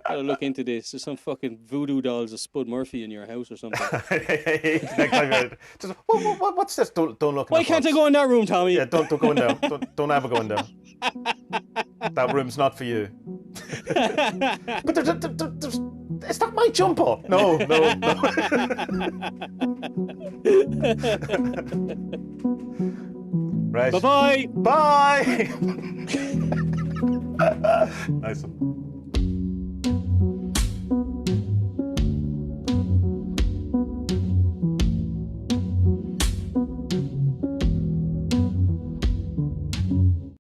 Gotta look into this. There's some fucking voodoo dolls of Spud Murphy in your house or something. Just, what's this? Don't look. Why can't I go in that room, Tommy? Yeah, don't go in there. Don't ever go in there. That room's not for you. But there's, it's not my jumper. No. Right. Bye-bye. Bye. Nice one.